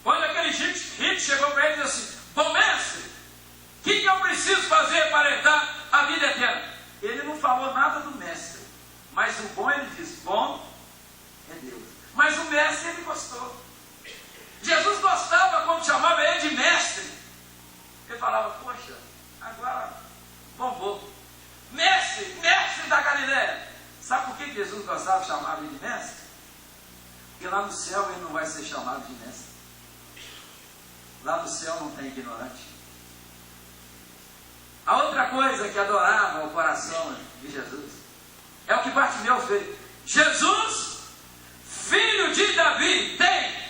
Quando aquele rico chegou para ele e disse assim: bom mestre, o que eu preciso fazer para herdar a vida eterna? Ele não falou nada do mestre, mas o bom, ele diz: bom é Deus. Mas o mestre ele gostou. Jesus gostava quando chamava ele de mestre. Ele falava: poxa, agora bombou. Mestre, mestre da Galileia. Sabe por que Jesus gostava de chamar ele de mestre? Porque lá no céu ele não vai ser chamado de mestre. Lá no céu não tem ignorante. A outra coisa que adorava o coração de Jesus é o que Bartimeu fez. Jesus, filho de Davi, tem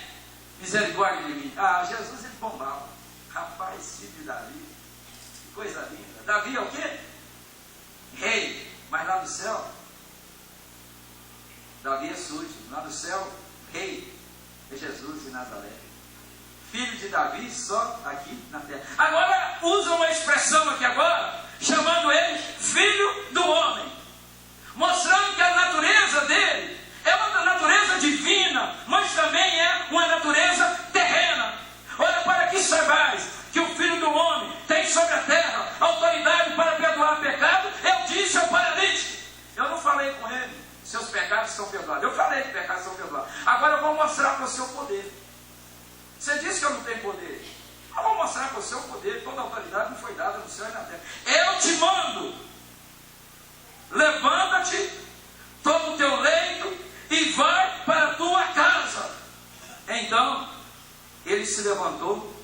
misericórdia de mim. Ah, Jesus ele bombava. Rapaz, filho de Davi, que coisa linda. Davi é o quê? Rei. Mas lá no céu, Davi é sujo. Lá no céu, rei é Jesus de Nazaré. Filho de Davi só aqui na terra. Agora usa uma expressão aqui agora, chamando ele filho do homem, mostrando que a natureza dele é uma natureza divina, mas também é uma natureza terrena. Olha, para que saibais que o Filho do Homem tem sobre a terra autoridade para perdoar pecado, eu disse ao paralítico. Eu não falei com ele: seus pecados são perdoados. Eu falei que pecados são perdoados. Agora eu vou mostrar para o seu poder. Você disse que eu não tenho poder. Eu vou mostrar para o seu poder. Toda a autoridade me foi dada no céu e na terra. Eu te mando: levanta-te, toma o teu leito e vai para a tua casa. Então ele se levantou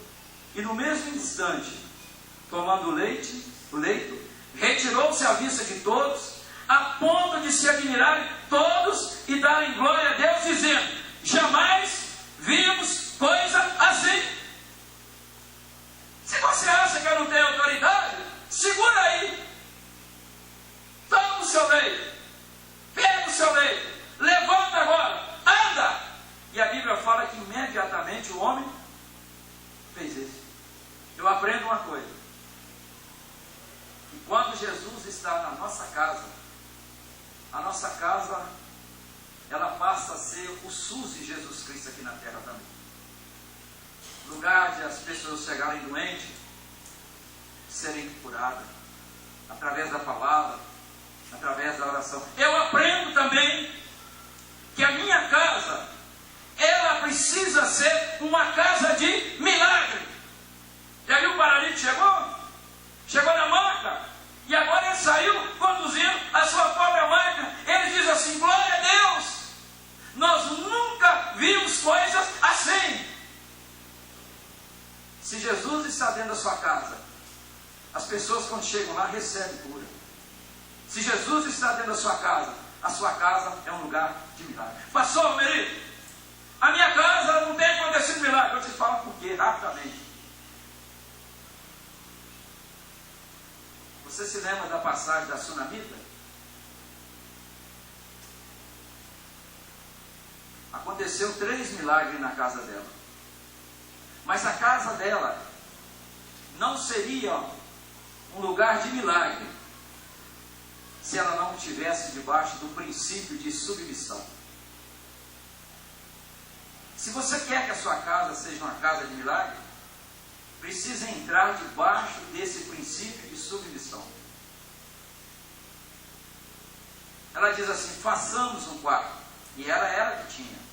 e no mesmo instante, tomando o leito, retirou-se à vista de todos, a ponto de se admirarem todos e darem glória a Deus, dizendo: jamais vimos coisa assim. Se você acha que eu não tenho autoridade, segura aí. Toma o seu leito, pega o seu leito, levanta agora, anda. E a Bíblia fala que imediatamente o homem fez isso. Eu aprendo uma coisa, que quando Jesus está na nossa casa, a nossa casa, ela passa a ser o SUS de Jesus Cristo aqui na terra também. Lugar de as pessoas chegarem doentes, serem curadas, através da palavra, através da oração. Eu aprendo também que a minha casa, ela precisa ser uma casa de milagre. E aí o paralítico chegou na maca, e agora ele saiu conduzindo a sua própria maca. Ele diz assim: glória a Deus, nós nunca vimos coisas assim. Se Jesus está dentro da sua casa, as pessoas quando chegam lá recebem cura. Se Jesus está dentro da sua casa, a sua casa é um lugar de milagre. Pastor Meri, a minha casa não tem acontecido milagre. Eu te falo por quê, rapidamente. Você se lembra da passagem da Sunamita? Aconteceu 3 milagres na casa dela. Mas a casa dela não seria um lugar de milagre se ela não estivesse debaixo do princípio de submissão. Se você quer que a sua casa seja uma casa de milagre, precisa entrar debaixo desse princípio de submissão. Ela diz assim: façamos um quarto. E ela era que tinha.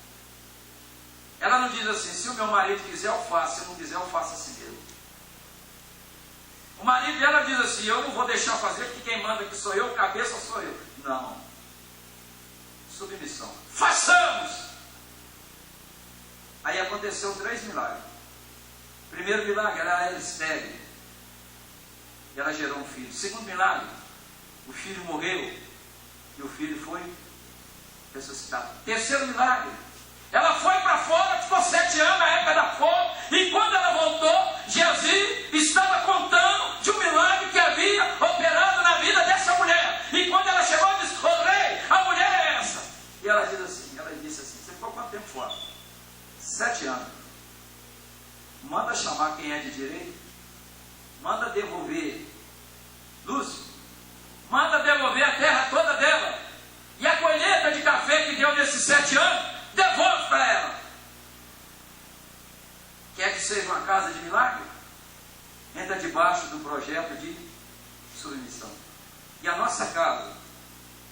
Ela não diz assim: se o meu marido quiser eu faço, se eu não quiser eu faço assim mesmo. O marido dela diz assim: eu não vou deixar fazer porque quem manda aqui sou eu, cabeça sou eu. Não. Submissão. Façamos! Aí aconteceu 3 milagres. Primeiro milagre, ela era estéril. E ela gerou um filho. Segundo milagre, o filho morreu e o filho foi ressuscitado. Terceiro milagre, ela foi para fora, ficou 7 anos na época da fome, e quando ela voltou, Geazi estava contando de um milagre que havia operado na vida dessa mulher. E quando ela chegou, disse: ô rei, a mulher é essa. E ela disse assim: você ficou quanto tempo fora? 7 anos. Manda chamar quem é de direito, manda devolver Lúcio, manda devolver a terra toda dela, e a colheita de café que deu nesses 7 anos, devolve para ela. Quer que seja uma casa de milagre? Entra debaixo do projeto de submissão. E a nossa casa,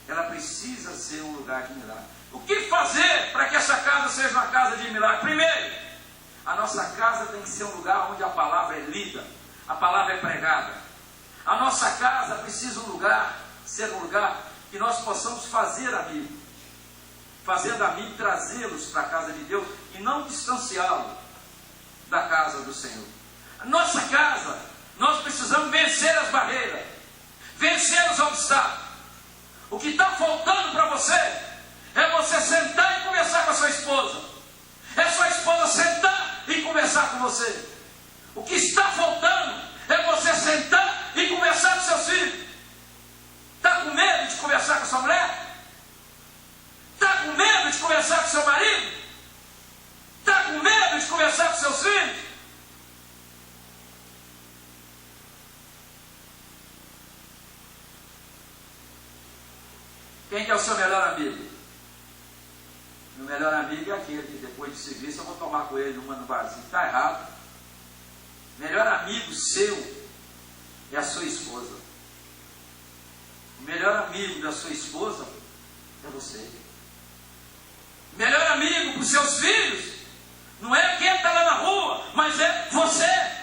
ela precisa ser um lugar de milagre. O que fazer para que essa casa seja uma casa de milagre? Primeiro, a nossa casa tem que ser um lugar onde a palavra é lida, a palavra é pregada. A nossa casa precisa ser um lugar que nós possamos fazer amigos. Fazendo amigos, trazê-los para a casa de Deus e não distanciá-los da casa do Senhor. A nossa casa, nós precisamos vencer as barreiras, vencer os obstáculos. O que está faltando para você é você sentar e conversar com a sua esposa. É sua esposa sentar e conversar com você. O que está faltando é você sentar e conversar com seus filhos. Está com medo de conversar com sua mulher? Está com medo de conversar com seu marido? Está com medo de conversar com seus filhos? Quem que é o seu melhor amigo? Meu melhor amigo é aquele que depois de serviço eu vou tomar com ele uma no barzinho. Está errado. Melhor amigo seu é a sua esposa. O melhor amigo da sua esposa é você. O melhor amigo para os seus filhos não é quem está lá na rua, mas é você.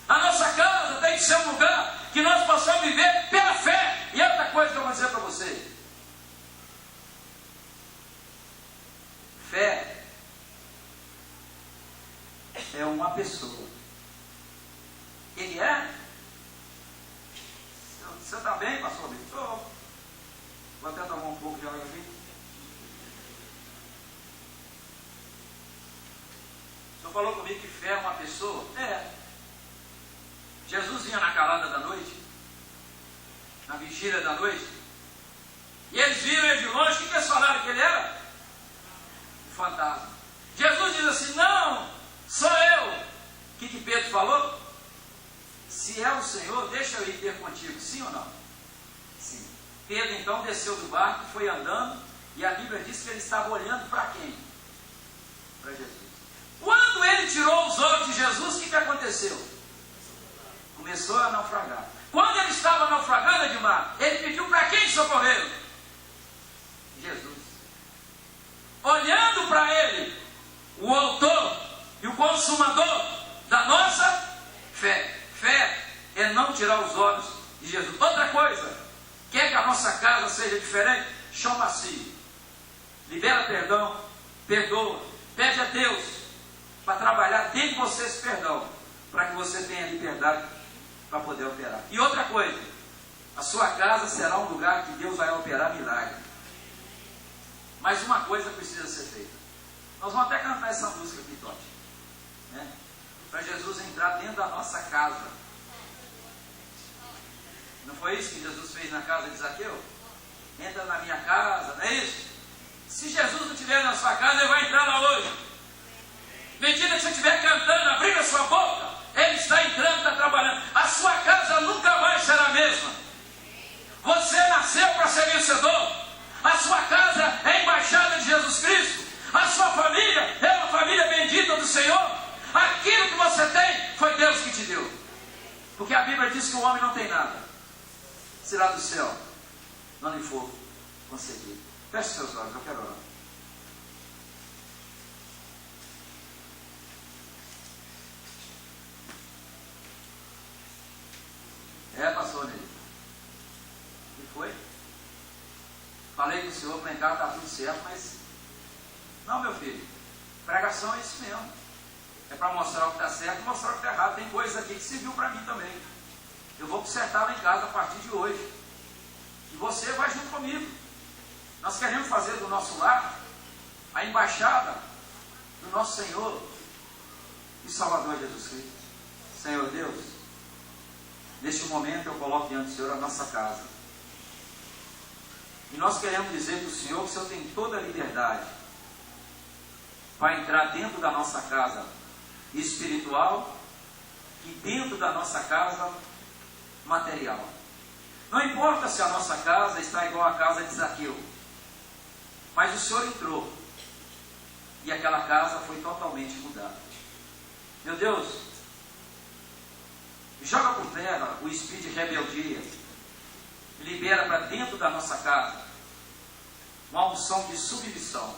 A nossa casa tem que ser um lugar que nós possamos viver pela fé. E outra coisa que eu vou dizer para você: fé é uma pessoa. Ele é? Você está bem, pastor? Estou. Vou até tomar um pouco de água aqui. O senhor falou comigo que fé é uma pessoa? É. Jesus vinha na calada da noite, na vigília da noite, e eles viram ele de longe. O que eles falaram que ele era? Um fantasma. Jesus diz assim: não, sou eu. que Pedro falou? Se é o Senhor, deixa eu ir ter contigo, sim ou não? Sim. Pedro então desceu do barco, foi andando, e a Bíblia diz que ele estava olhando para quem? Para Jesus. Quando ele tirou os olhos de Jesus, o que aconteceu? Começou a naufragar. Quando ele estava naufragando, Edmar, ele pediu para quem socorrê-lo? Jesus. Olhando para ele, o autor e o consumador da nossa fé. Fé é não tirar os olhos de Jesus. Outra coisa, quer que a nossa casa seja diferente? Chão macio. Libera perdão, perdoa, pede a Deus para trabalhar dentro de você esse perdão, para que você tenha liberdade para poder operar. E outra coisa, a sua casa será um lugar que Deus vai operar milagre. Mas uma coisa precisa ser feita. Nós vamos até cantar essa música aqui, Totti, né? Para Jesus entrar dentro da nossa casa. Não foi isso que Jesus fez na casa de Zaqueu? Entra na minha casa, não é isso? Se Jesus não estiver na sua casa, ele vai entrar lá hoje. Medida que você estiver cantando, abrindo a sua boca, ele está entrando, está trabalhando. A sua casa nunca mais será a mesma. Você nasceu para ser vencedor. A sua casa é a embaixada de Jesus Cristo. A sua família é uma família bendita do Senhor. Aquilo que você tem, foi Deus que te deu. Porque a Bíblia diz que o homem não tem nada, se lá do céu não lhe for concedido. Feche seus olhos, eu quero orar. Pastor Ney. O que foi? Falei com o senhor, para cá está tudo certo, mas... Não, meu filho. Pregação é isso mesmo. É para mostrar o que está certo e mostrar o que está errado. Tem coisas aqui que serviu para mim também. Eu vou consertar lá em casa a partir de hoje. E você vai junto comigo. Nós queremos fazer do nosso lar a embaixada do nosso Senhor e Salvador Jesus Cristo. Senhor Deus, neste momento eu coloco diante do Senhor a nossa casa. E nós queremos dizer para o Senhor que o Senhor tem toda a liberdade para entrar dentro da nossa casa espiritual e dentro da nossa casa material. Não importa se a nossa casa está igual à casa de Zaqueu, mas o Senhor entrou e aquela casa foi totalmente mudada. Meu Deus, joga por terra o espírito de rebeldia, libera para dentro da nossa casa uma unção de submissão.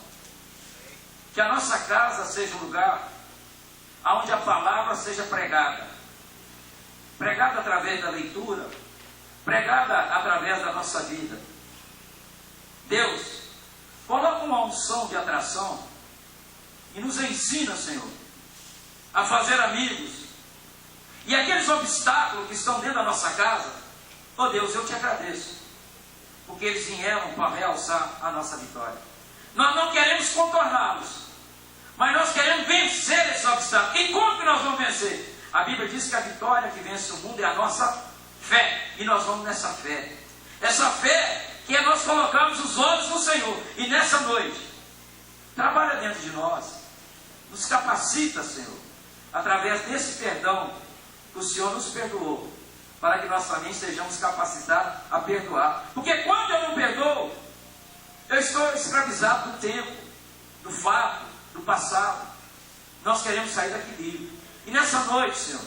Que a nossa casa seja um lugar onde a palavra seja pregada. Pregada através da leitura, pregada através da nossa vida. Deus, coloca uma unção de atração e nos ensina, Senhor, a fazer amigos. E aqueles obstáculos que estão dentro da nossa casa, oh Deus, eu te agradeço, porque eles vieram para realçar a nossa vitória. Nós não queremos contorná-los, mas nós queremos vencer esses obstáculos. E como que nós vamos vencer? A Bíblia diz que a vitória que vence o mundo é a nossa fé. E nós vamos nessa fé. Essa fé que é nós colocamos os olhos no Senhor. E nessa noite, trabalha dentro de nós. Nos capacita, Senhor, através desse perdão que o Senhor nos perdoou, para que nós também sejamos capacitados a perdoar. Porque quando eu não perdoo, eu estou escravizado do tempo, do fato, do passado. Nós queremos sair daquele livro. E nessa noite, Senhor,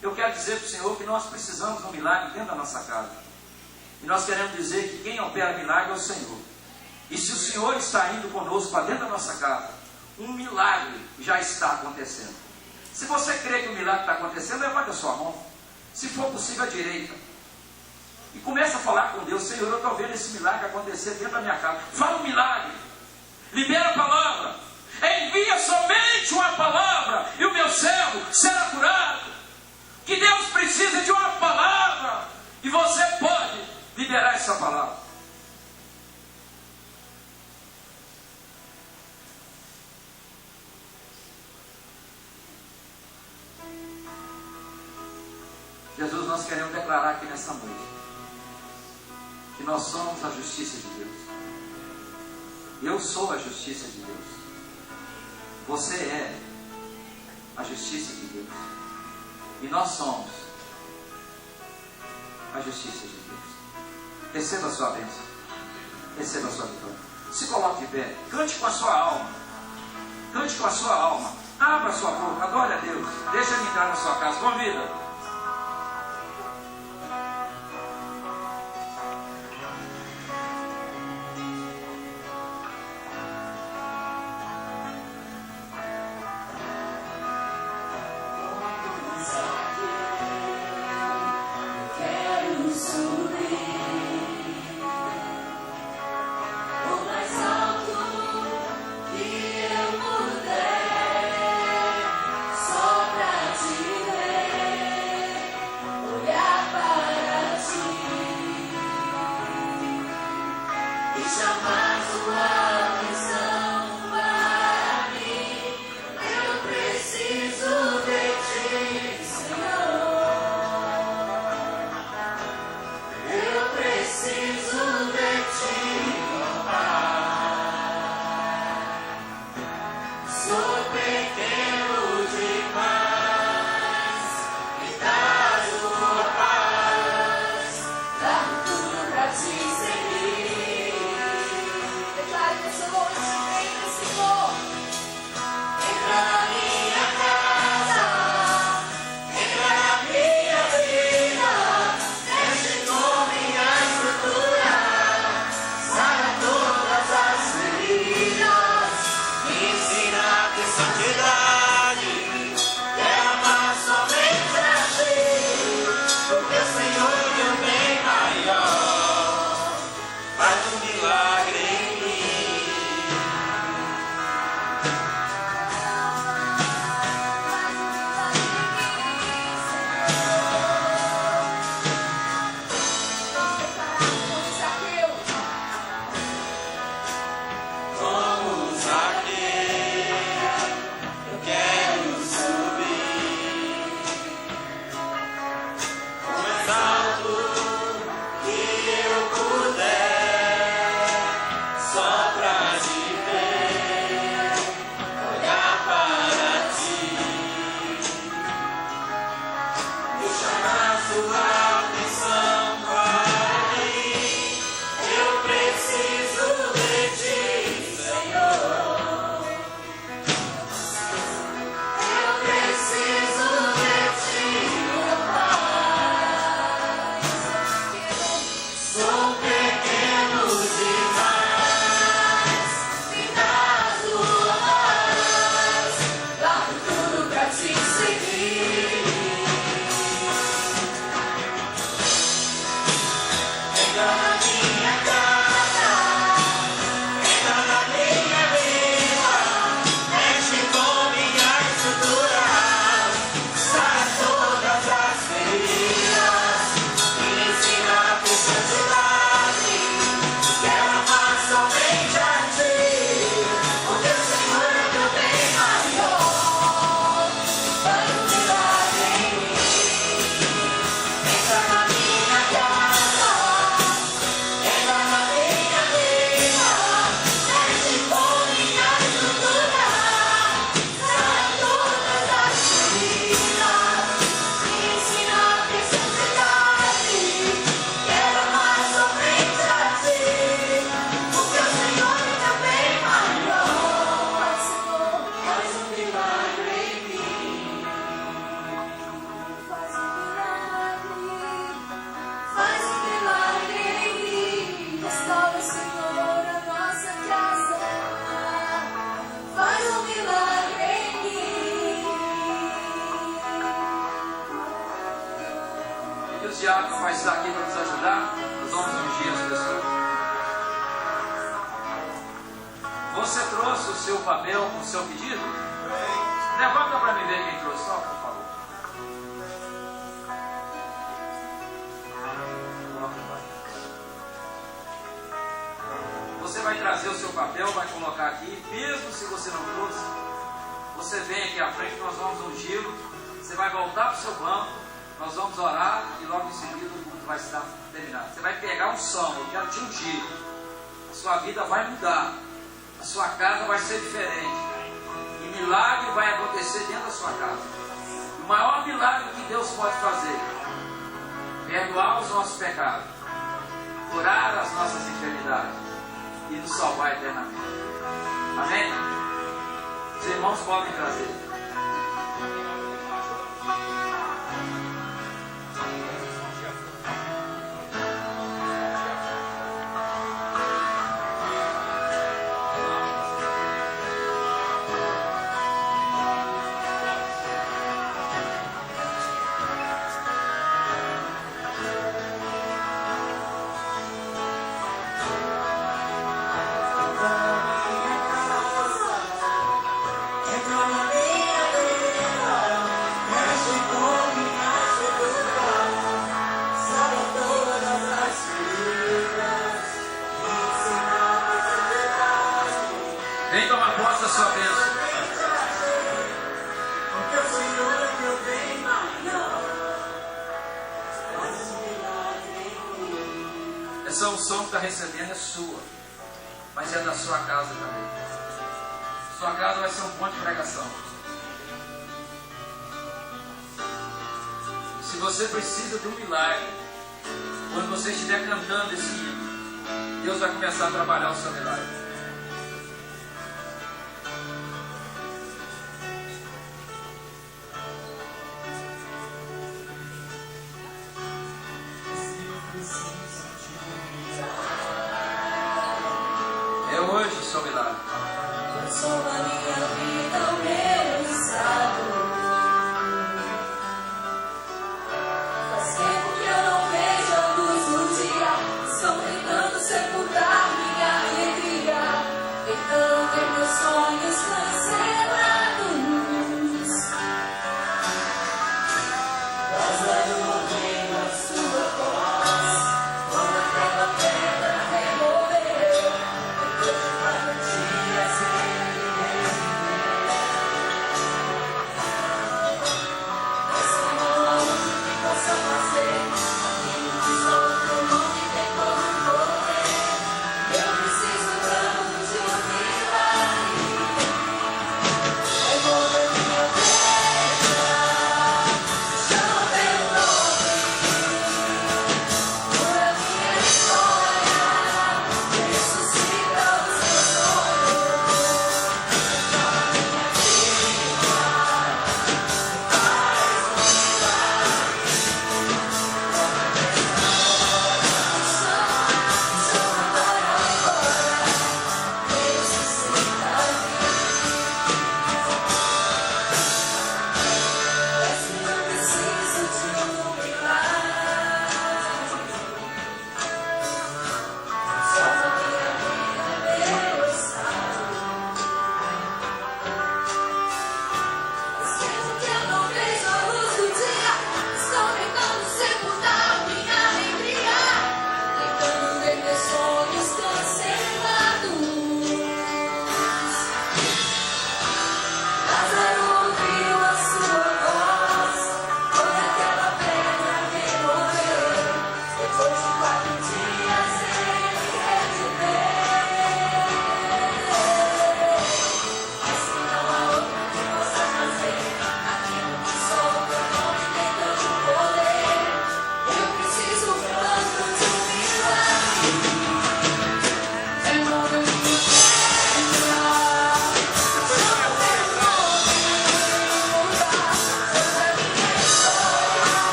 eu quero dizer para o Senhor que nós precisamos de um milagre dentro da nossa casa. E nós queremos dizer que quem opera milagre é o Senhor. E se o Senhor está indo conosco para dentro da nossa casa, um milagre já está acontecendo. Se você crê que o milagre está acontecendo, levante a sua mão. Se for possível, à direita. E começa a falar com Deus. Senhor, eu estou vendo esse milagre acontecer dentro da minha casa. Fala um milagre. Libera a palavra. Envia somente uma palavra e o meu servo será curado. Que Deus precisa de uma palavra e você pode liberar essa palavra. Jesus, nós queremos declarar aqui nessa noite que nós somos a justiça de Deus. Eu sou a justiça de Deus. Você é a justiça de Deus. E nós somos a justiça de Deus. Receba a sua bênção. Receba a sua vitória. Se coloque de pé. Cante com a sua alma. Cante com a sua alma. Abra a sua boca. Adore a Deus. Deixa ele entrar na sua casa. Convida. Vai estar aqui para nos ajudar. Nós vamos ungir as pessoas. Você trouxe o seu papel com o seu pedido? Levanta para mim ver quem trouxe, só por favor. Você vai trazer o seu papel, vai colocar aqui, mesmo se você não trouxe. Você vem aqui à frente, nós vamos ungir-lo. Você vai voltar para o seu banco. Nós vamos orar e logo em seguida o culto vai estar terminado. Você vai pegar um som, eu quero te ungir. A sua vida vai mudar. A sua casa vai ser diferente. E milagre vai acontecer dentro da sua casa. O maior milagre que Deus pode fazer: perdoar os nossos pecados, curar as nossas enfermidades e nos salvar eternamente. Amém? Os irmãos podem trazer. Vem tomar posse da sua bênção. Essa unção que está recebendo é sua, mas é da sua casa também. Sua casa vai ser um ponto de pregação. Se você precisa de um milagre, quando você estiver cantando esse hino, Deus vai começar a trabalhar o seu milagre. É hoje o seu milagre. Transforma a minha vida, o meu estado. Faz tempo que eu não vejo a luz do dia. Estão tentando sepultar minha alegria.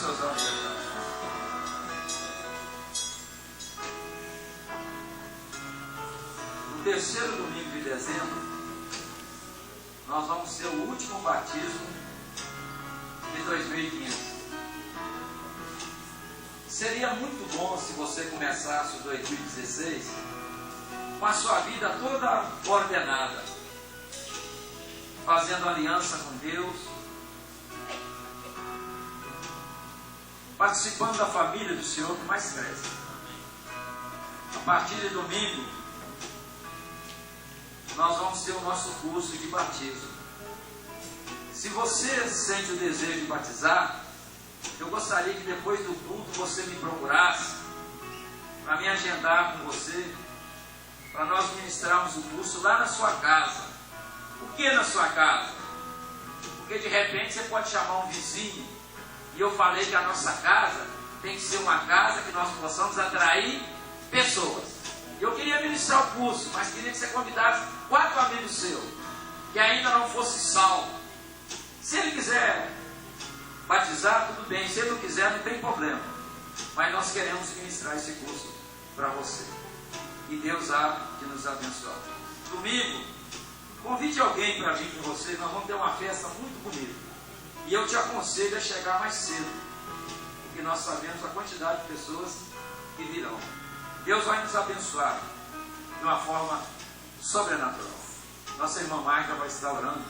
suas olhos fechados. No terceiro domingo de dezembro, nós vamos ter o último batismo de 2015. Seria muito bom se você começasse o 2016 com a sua vida toda ordenada, fazendo aliança com Deus, participando da família do Senhor que mais cresce. A partir de domingo, nós vamos ter o nosso curso de batismo. Se você sente o desejo de batizar, eu gostaria que depois do culto você me procurasse para me agendar com você, para nós ministrarmos o curso lá na sua casa. Por que na sua casa? Porque de repente você pode chamar um vizinho, e eu falei que a nossa casa tem que ser uma casa que nós possamos atrair pessoas. Eu queria ministrar o curso, mas queria que você convidasse 4 amigos seus que ainda não fosse salvo. Se ele quiser batizar, tudo bem. Se ele não quiser, não tem problema. Mas nós queremos ministrar esse curso para você. E Deus há de nos abençoar. Domingo, convide alguém para vir com você. Nós vamos ter uma festa muito bonita. E eu te aconselho a chegar mais cedo, porque nós sabemos a quantidade de pessoas que virão. Deus vai nos abençoar de uma forma sobrenatural. Nossa irmã Marta vai estar orando.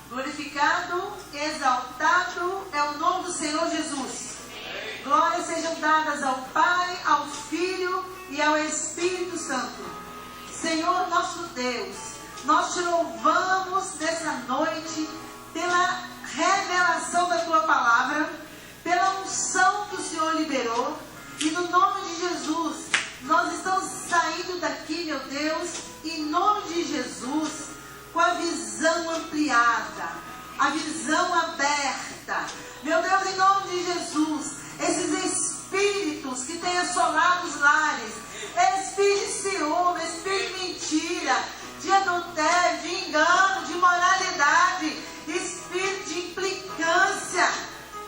Glorificado, exaltado é o nome do Senhor Jesus. Glórias sejam dadas ao Pai, ao Filho e ao Espírito Santo. Senhor nosso Deus, nós te louvamos nessa noite pela revelação da Tua Palavra, pela unção que o Senhor liberou. E no nome de Jesus, nós estamos saindo daqui, meu Deus, em nome de Jesus, com a visão ampliada, a visão aberta. Meu Deus, em nome de Jesus, esses espíritos que têm assolado os lares, espírito de ciúme, espírito de mentira, de adultério, de engano, de imoralidade, espírito de implicância,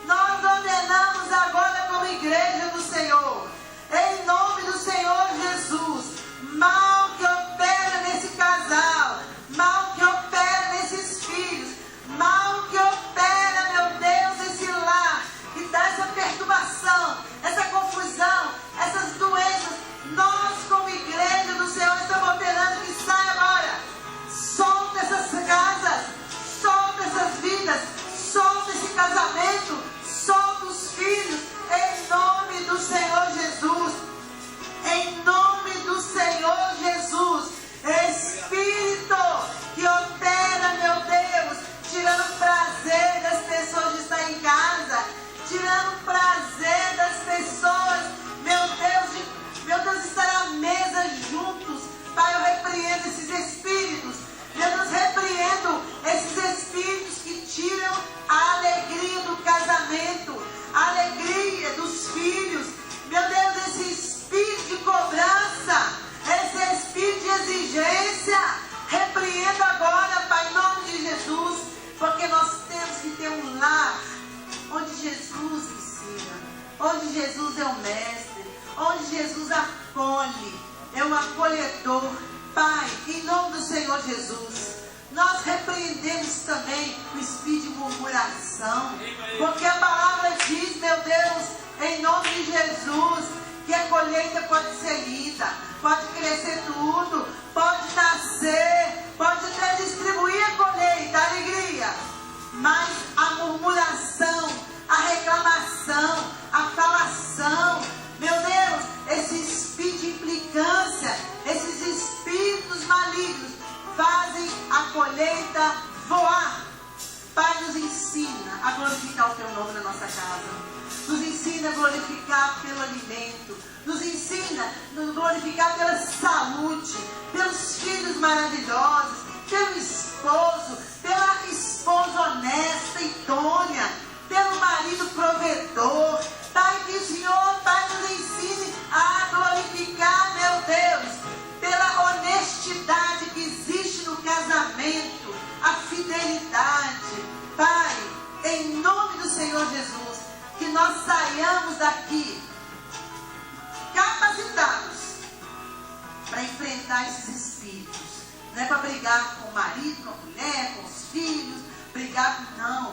nós ordenamos agora como igreja do Senhor, em nome do Senhor Jesus, mal que opera nesse casal, mal que opera nesses filhos, mal que opera, meu Deus, esse lar, que dá essa perturbação, essa confusão, essas doenças, nós como igreja do Senhor estamos operando, que sai agora, solta essas casas, solta essas vidas, solta esse casamento, solta os filhos, em nome do Senhor Jesus, em nome do Senhor Jesus. Espírito que opera, meu Deus, tirando prazer das pessoas de estar em casa, tirando prazer das pessoas, meu Deus, estar à mesa juntos. Pai, eu repreendo esses espíritos, meu Deus, repreendo esses espíritos que tiram a alegria do casamento, a alegria dos filhos, meu Deus, esse espírito de cobrança, esse espírito de exigência, repreendo agora, Pai, em nome de Jesus, porque nós temos que ter um lar onde Jesus ensina, onde Jesus é o mestre, onde Jesus acolhe, é um acolhedor. Pai, em nome do Senhor Jesus, nós repreendemos também o espírito de murmuração, porque a palavra diz, meu Deus, em nome de Jesus, que a colheita pode ser lida, pode crescer tudo, pode nascer, pode até distribuir a colheita, a alegria, mas a murmuração, a reclamação, a falação, meu Deus, esse espírito de implicância, esses espíritos malignos fazem a colheita voar. Pai, nos ensina a glorificar o Teu nome na nossa casa. Nos ensina a glorificar pelo alimento. Nos ensina a glorificar pela saúde, pelos filhos maravilhosos, pelo esposo, pela esposa honesta, idônea, pelo marido provedor. Pai, que o Senhor, Pai, nos ensine a glorificar, meu Deus, pela honestidade que existe no casamento. que nós saiamos daqui capacitados para enfrentar esses espíritos. Não é para brigar com o marido, com a mulher, com os filhos, não.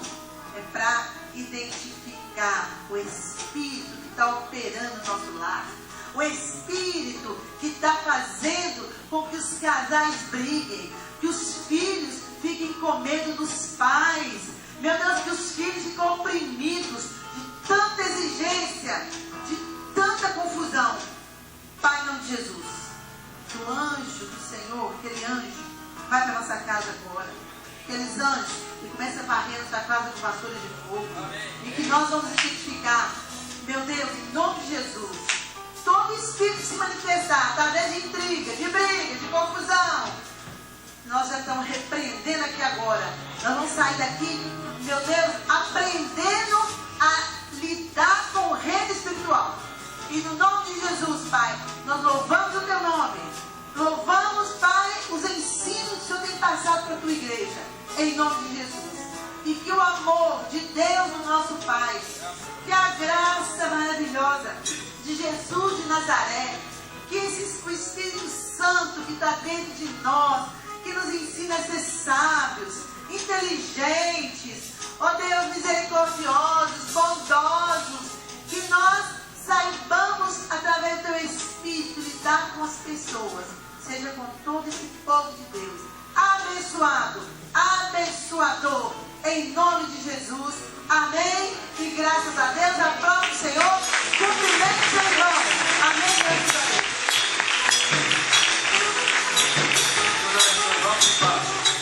É para identificar o espírito que está operando no nosso lar. O espírito que está fazendo com que os casais briguem, que os filhos fiquem com medo dos pais. Meu Deus, que os filhos ficam oprimidos de tanta exigência, de tanta confusão. Pai, em nome de Jesus, que o anjo do Senhor, aquele anjo, vai para a nossa casa agora. Aqueles anjos que começam a varrer essa casa com vassouras de fogo. E que nós vamos identificar, meu Deus, em nome de Jesus, todo espírito que se manifestar, através de intriga, de briga, de confusão, nós já estamos repreendendo aqui agora. Nós vamos sair daqui, meu Deus, aprendendo a lidar com o reino espiritual. E no nome de Jesus, Pai, nós louvamos o Teu nome. Louvamos, Pai, os ensinos que o Senhor tem passado para a Tua igreja. Em nome de Jesus. E que o amor de Deus, o nosso Pai, que a graça maravilhosa de Jesus de Nazaré, que o Espírito Santo que está dentro de nós, que nos ensina a ser sábios, inteligentes, ó Deus, misericordiosos, bondosos, que nós saibamos, através do Teu Espírito, lidar com as pessoas, seja com todo esse povo de Deus, abençoado, abençoador, em nome de Jesus, amém, e graças a Deus, aprove o Senhor, cumprimento o Senhor, amém, graças a Deus. Vamos embora.